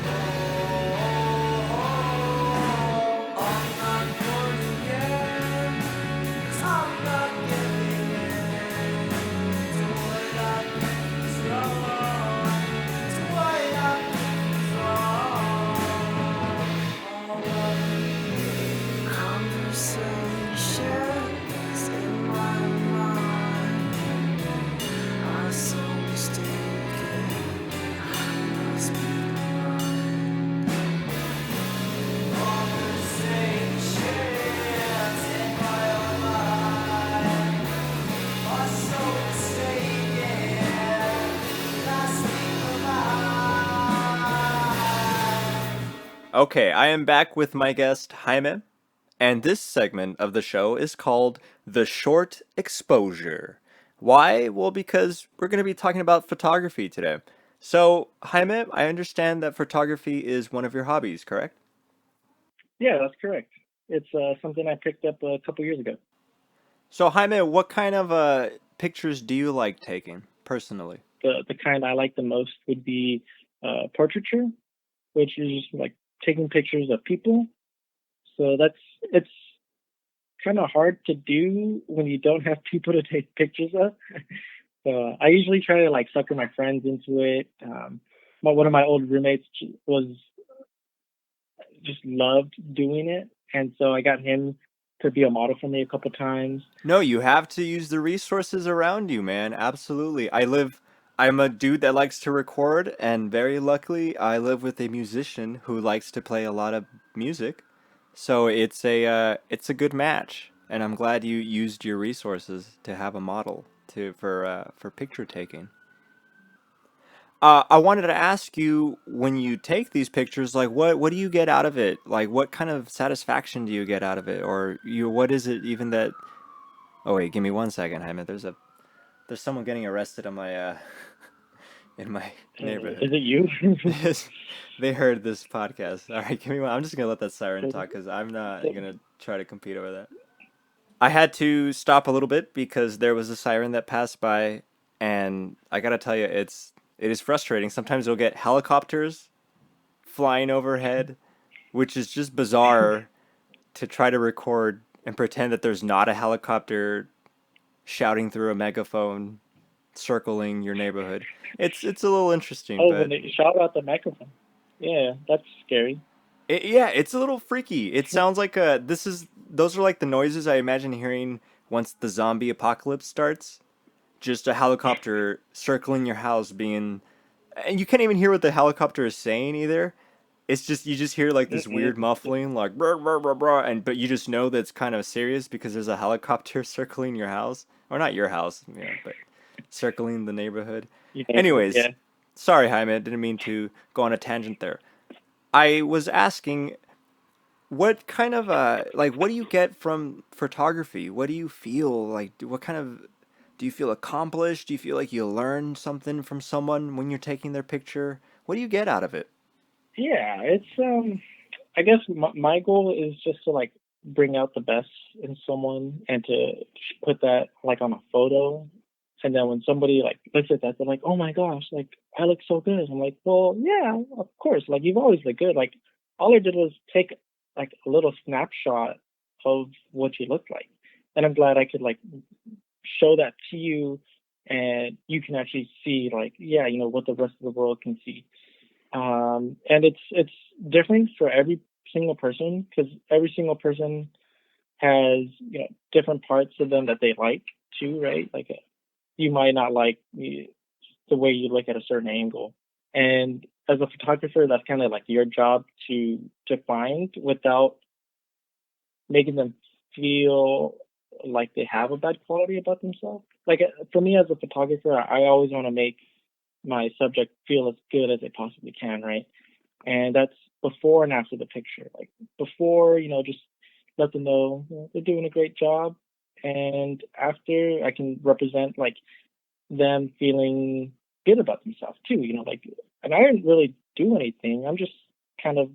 Oh, Okay, I am back with my guest, Jaime, and this segment of the show is called The Short Exposure. Why? Well, because we're going to be talking about photography today. So, Jaime, I understand that photography is one of your hobbies, correct? Yeah, that's correct. It's something I picked up a couple years ago. So, Jaime, what kind of pictures do you like taking personally? The kind I like the most would be portraiture, which is just like taking pictures of people. So it's kind of hard to do when you don't have people to take pictures of. So I usually try to like sucker my friends into it. One of my old roommates was just loved doing it, and so I got him to be a model for me a couple times. No, you have to use the resources around you, man. Absolutely. I'm a dude that likes to record, and very luckily, I live with a musician who likes to play a lot of music. So it's a good match, and I'm glad you used your resources to have a model for picture taking. I wanted to ask you, when you take these pictures, like what do you get out of it? Like what kind of satisfaction do you get out of it, or what is it even that? Oh wait, give me 1 second, Jaime. There's someone getting arrested on my in my Is neighborhood. it you? They heard this podcast. All right, give me one. I'm just gonna let that siren So, talk because I'm not so, gonna try to compete over that. I had to stop a little bit because there was a siren that passed by, and I gotta tell you, it is frustrating. Sometimes you'll get helicopters flying overhead, which is just bizarre to try to record and pretend that there's not a helicopter shouting through a megaphone circling your neighborhood. It's a little interesting, oh, when but they shout out the microphone. Yeah, that's scary. yeah, it's a little freaky. It sounds like those are like the noises I imagine hearing once the zombie apocalypse starts. Just a helicopter circling your house being, and you can't even hear what the helicopter is saying either. It's just you just hear like this weird Mm-mm. muffling, like brr, brr, brr, brr, and but you just know that it's kind of serious because there's a helicopter circling your house, or not your house, yeah, but circling the neighborhood. Anyways, Yeah. sorry, Jaime, I didn't mean to go on a tangent there. I was asking, what kind of like what do you get from photography? What do you feel like? What kind of do you feel accomplished? Do you feel like you learn something from someone when you're taking their picture? What do you get out of it? Yeah, it's I guess my goal is just to like bring out the best in someone and to put that like on a photo. And then when somebody like looks at that, they're like, "Oh my gosh, like I look so good." I'm like, "Well, yeah, of course. Like you've always looked good. Like all I did was take like a little snapshot of what you look like." And I'm glad I could like show that to you, and you can actually see like, yeah, what the rest of the world can see. And it's different for every single person because every single person has different parts of them that they like too, right? Like you might not like the way you look at a certain angle, and as a photographer, that's kind of like your job to find without making them feel like they have a bad quality about themselves. Like for me as a photographer, I always want to make my subject feel as good as they possibly can, right? And that's before and after the picture. Like before, just let them know, they're doing a great job, and after I can represent like them feeling good about themselves too. Like, and I didn't really do anything. I'm just kind of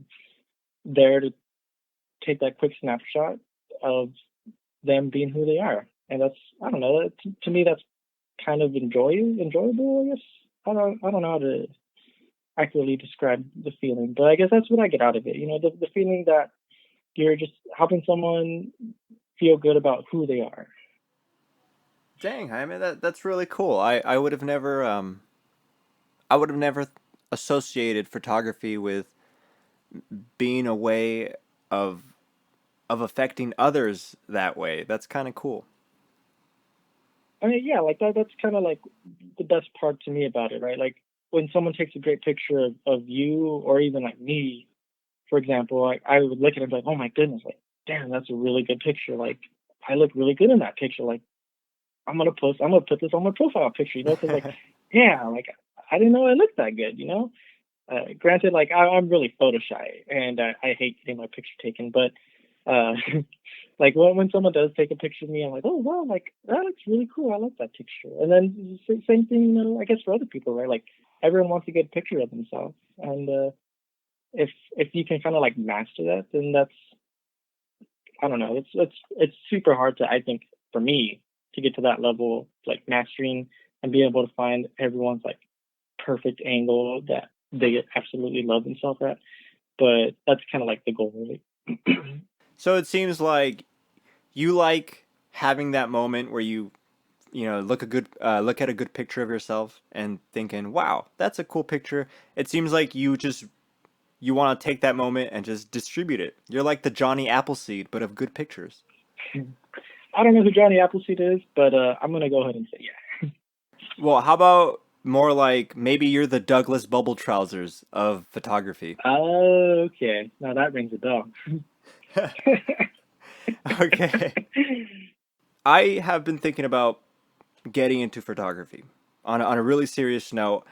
there to take that quick snapshot of them being who they are, and that's I don't know. To me, that's kind of enjoyable. I guess I don't know how to accurately describe the feeling, but I guess that's what I get out of it. The feeling that you're just helping someone feel good about who they are. Dang, Jaime, that's really cool. I would have never associated photography with being a way of affecting others that way. That's kind of cool. I mean, yeah, like that's kind of like the best part to me about it, right? Like when someone takes a great picture of you or even like me, for example, I would look at it and be like, oh my goodness, like, damn, that's a really good picture. Like, I look really good in that picture. Like, I'm gonna put this on my profile picture, because like, yeah, like I didn't know I looked that good. Granted, like I'm really photo shy, and I hate getting my picture taken. But like when someone does take a picture of me, I'm like, oh wow, like that looks really cool. I like that picture. And then same thing, I guess for other people, right? Like everyone wants to get a picture of themselves, and if you can kind of like master that, then that's, I don't know. It's super hard to, I think, for me to get to that level, like mastering and being able to find everyone's like perfect angle that they absolutely love themselves at. But that's kind of like the goal, really. So it seems like you like having that moment where you look at a good picture of yourself and thinking, "Wow, that's a cool picture." It seems like you want to take that moment and just distribute it. You're like the Johnny Appleseed, but of good pictures. I don't know who Johnny Appleseed is, but I'm gonna go ahead and say yeah. Well, how about more like maybe you're the Douglas Bubble Trousers of photography? Okay, now that rings a bell. Okay. I have been thinking about getting into photography. On a really serious note,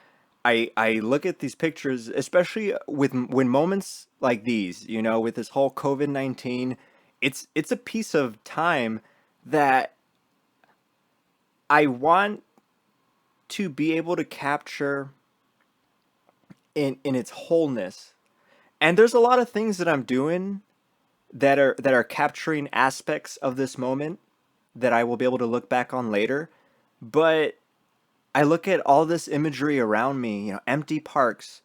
I look at these pictures, especially with when moments like these, with this whole COVID-19, it's a piece of time that I want to be able to capture in its wholeness. And there's a lot of things that I'm doing that are capturing aspects of this moment that I will be able to look back on later. But I look at all this imagery around me, empty parks,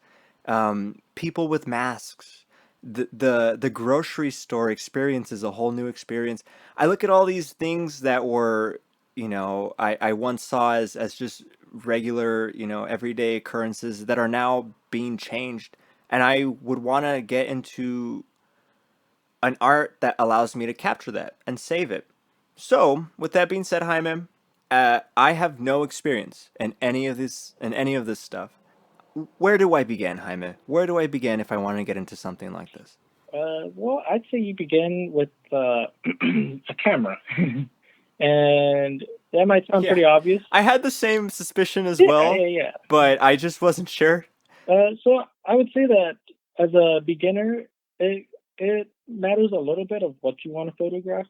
people with masks, the grocery store experience is a whole new experience. I look at all these things that were, I once saw as just regular, everyday occurrences that are now being changed. And I would want to get into an art that allows me to capture that and save it. So, with that being said, Jaime, I have no experience in any of this stuff. Where do I begin, Jaime? Where do I begin if I want to get into something like this? Well, I'd say you begin with a camera, and that might sound Yeah, pretty obvious. I had the same suspicion as Yeah, yeah, well, yeah. but I just wasn't sure. So I would say that as a beginner, it matters a little bit of what you want to photograph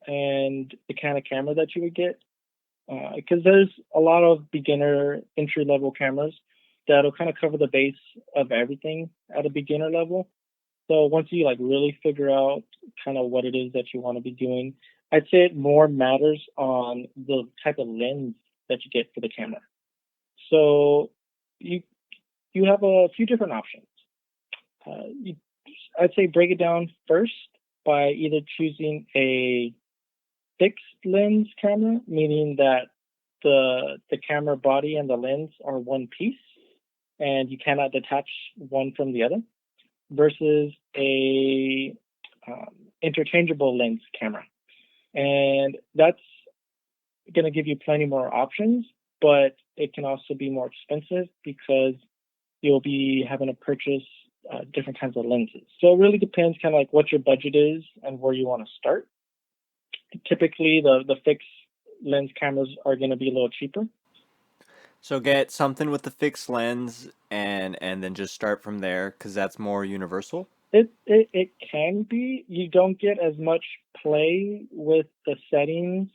and the kind of camera that you would get. Because there's a lot of beginner entry level cameras that'll kind of cover the base of everything at a beginner level. So once you like really figure out kind of what it is that you want to be doing, I'd say it more matters on the type of lens that you get for the camera. So you you have a few different options. You, I'd say break it down first by either choosing a fixed lens camera, meaning that the camera body and the lens are one piece and you cannot detach one from the other, versus a interchangeable lens camera, and that's going to give you plenty more options, but it can also be more expensive because you'll be having to purchase different kinds of lenses. So it really depends kind of like what your budget is and where you want to start. Typically, the fixed lens cameras are going to be a little cheaper. So get something with the fixed lens and then just start from there because that's more universal. It can be. You don't get as much play with the settings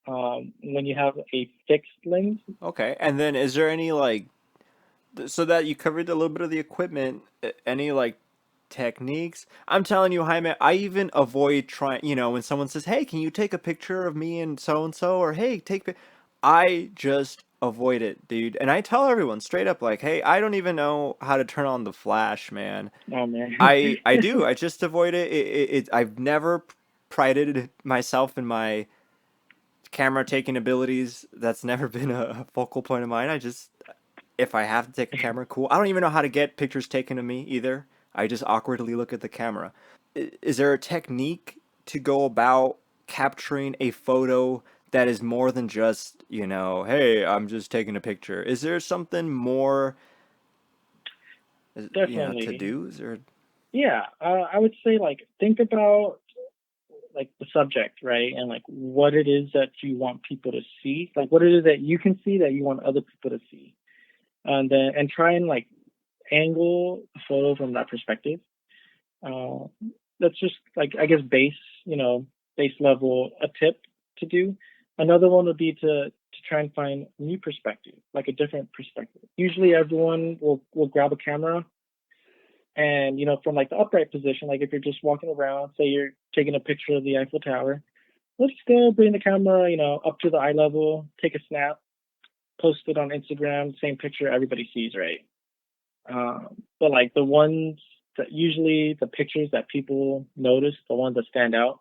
when you have a fixed lens. Okay, and then is there any like so that you covered a little bit of the equipment, any like techniques? I'm telling you, Jaime, I even avoid trying, when someone says, "Hey, can you take a picture of me and so and so?" or "Hey, I just avoid it, dude. And I tell everyone straight up like, "Hey, I don't even know how to turn on the flash, man." Oh man. I do. I just avoid it. I've never prided myself in my camera taking abilities. That's never been a focal point of mine. I just if I have to take a camera, cool. I don't even know how to get pictures taken of me either. I just awkwardly look at the camera. Is there a technique to go about capturing a photo that is more than just, hey, I'm just taking a picture? Is there something more, to Definitely. do? Is there Yeah, I would say like think about like the subject, right? And like what it is that you want people to see, like what it is that you can see that you want other people to see, and then and try and like angle the photo from that perspective. Uh, that's just like, I guess, base level a tip to do. Another one would be to try and find a new perspective, like a different perspective. Usually, everyone will grab a camera and from like the upright position, like if you're just walking around, say you're taking a picture of the Eiffel Tower, let's go bring the camera, up to the eye level, take a snap, post it on Instagram, same picture everybody sees, right? But like the ones that usually the pictures that people notice, the ones that stand out,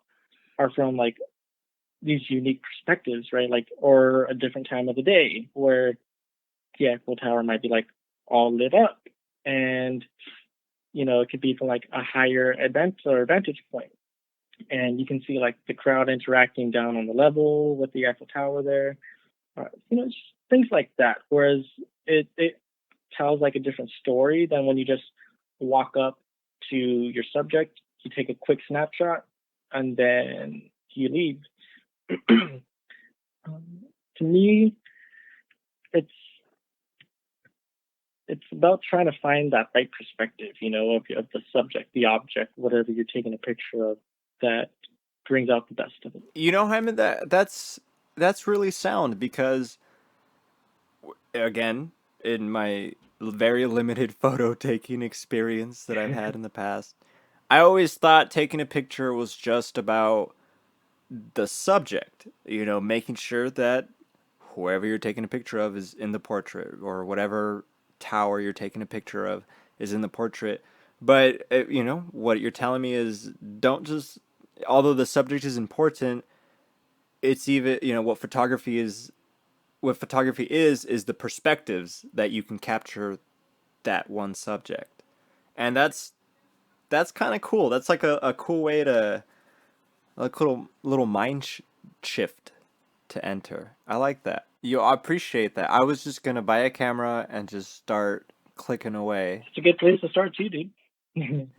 are from like these unique perspectives, right? Like, or a different time of the day where the Eiffel Tower might be like all lit up, and it could be from like a higher vantage point, and you can see like the crowd interacting down on the level with the Eiffel Tower there. Just things like that. Whereas it tells like a different story than when you just walk up to your subject, you take a quick snapshot, and then you leave. To me, it's about trying to find that right perspective, of the subject, the object, whatever you're taking a picture of, that brings out the best of it. Jaime, that's really sound because, again, in my very limited photo taking experience that I've had in the past, I always thought taking a picture was just about the subject, making sure that whoever you're taking a picture of is in the portrait, or whatever tower you're taking a picture of is in the portrait. But, what you're telling me is, don't just, although the subject is important, it's even, what photography is the perspectives that you can capture that one subject. And that's kind of cool. That's like a cool way to, like, little shift to enter. I like that. I appreciate that. I was just gonna buy a camera and just start clicking away. It's a good place to start too, dude.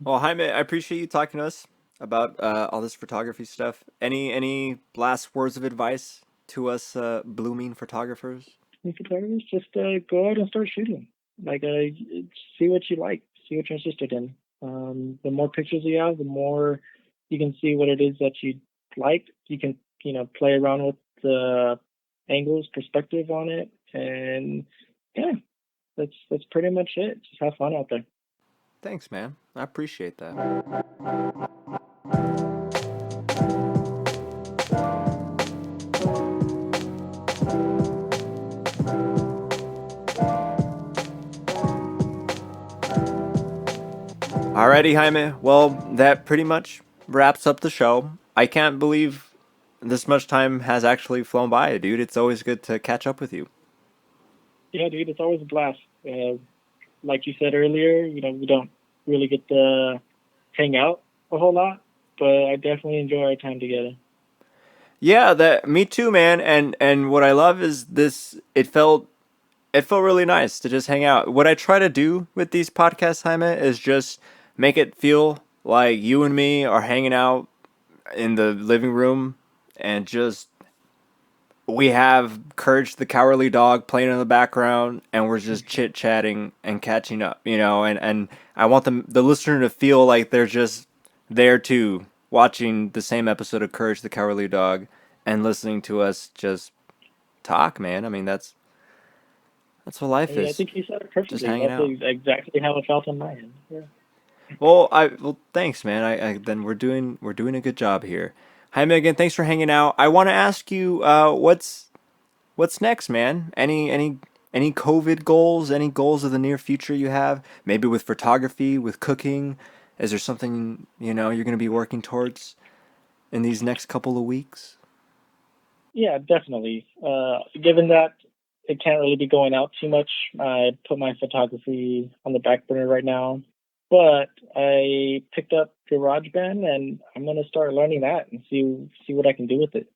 Well, Jaime, I appreciate you talking to us about all this photography stuff. Any last words of advice to us blooming photographers? Photographers, just go out and start shooting. Like, see what you like, see what you're interested in. The more pictures you have, the more you can see what it is that you like. You can, play around with the angles, perspective on it, and yeah, that's pretty much it. Just have fun out there. Thanks, man. I appreciate that. Alrighty, Jaime. Well, that pretty much wraps up the show. I can't believe this much time has actually flown by, dude. It's always good to catch up with you. Yeah, dude, it's always a blast. Like you said earlier, we don't really get to hang out a whole lot, but I definitely enjoy our time together. Yeah, that me too, man. And what I love is this. It felt really nice to just hang out. What I try to do with these podcasts, Jaime, is just make it feel like you and me are hanging out in the living room, and just we have Courage the Cowardly Dog playing in the background, and we're just chit chatting and catching up, and I want the listener to feel like they're just there too, watching the same episode of Courage the Cowardly Dog and listening to us just talk, man. I mean, that's what life I is. think you said it Just perfectly. hanging That's out. exactly how it felt on my end. Yeah. Well, thanks, man. I then we're doing a good job here. Jaime, again, thanks for hanging out. I want to ask you, what's next, man? Any COVID goals? Any goals of the near future you have? Maybe with photography, with cooking. Is there something you're going to be working towards in these next couple of weeks? Yeah, definitely. Given that it can't really be going out too much, I put my photography on the back burner right now. But I picked up GarageBand, and I'm gonna start learning that and see what I can do with it.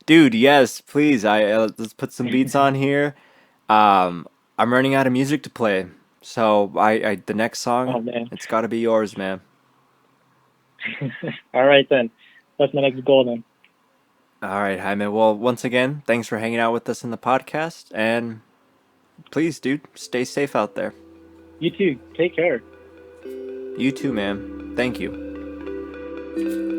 Dude, yes, please. Let's put some beats on here. I'm running out of music to play, so I the next Oh song, man! it's got to be yours, man. All right then, that's my next goal then. All right, Jaime. Well, once again, thanks for hanging out with us in the podcast, and please, dude, stay safe out there. You too. Take care. You too, man. Thank you.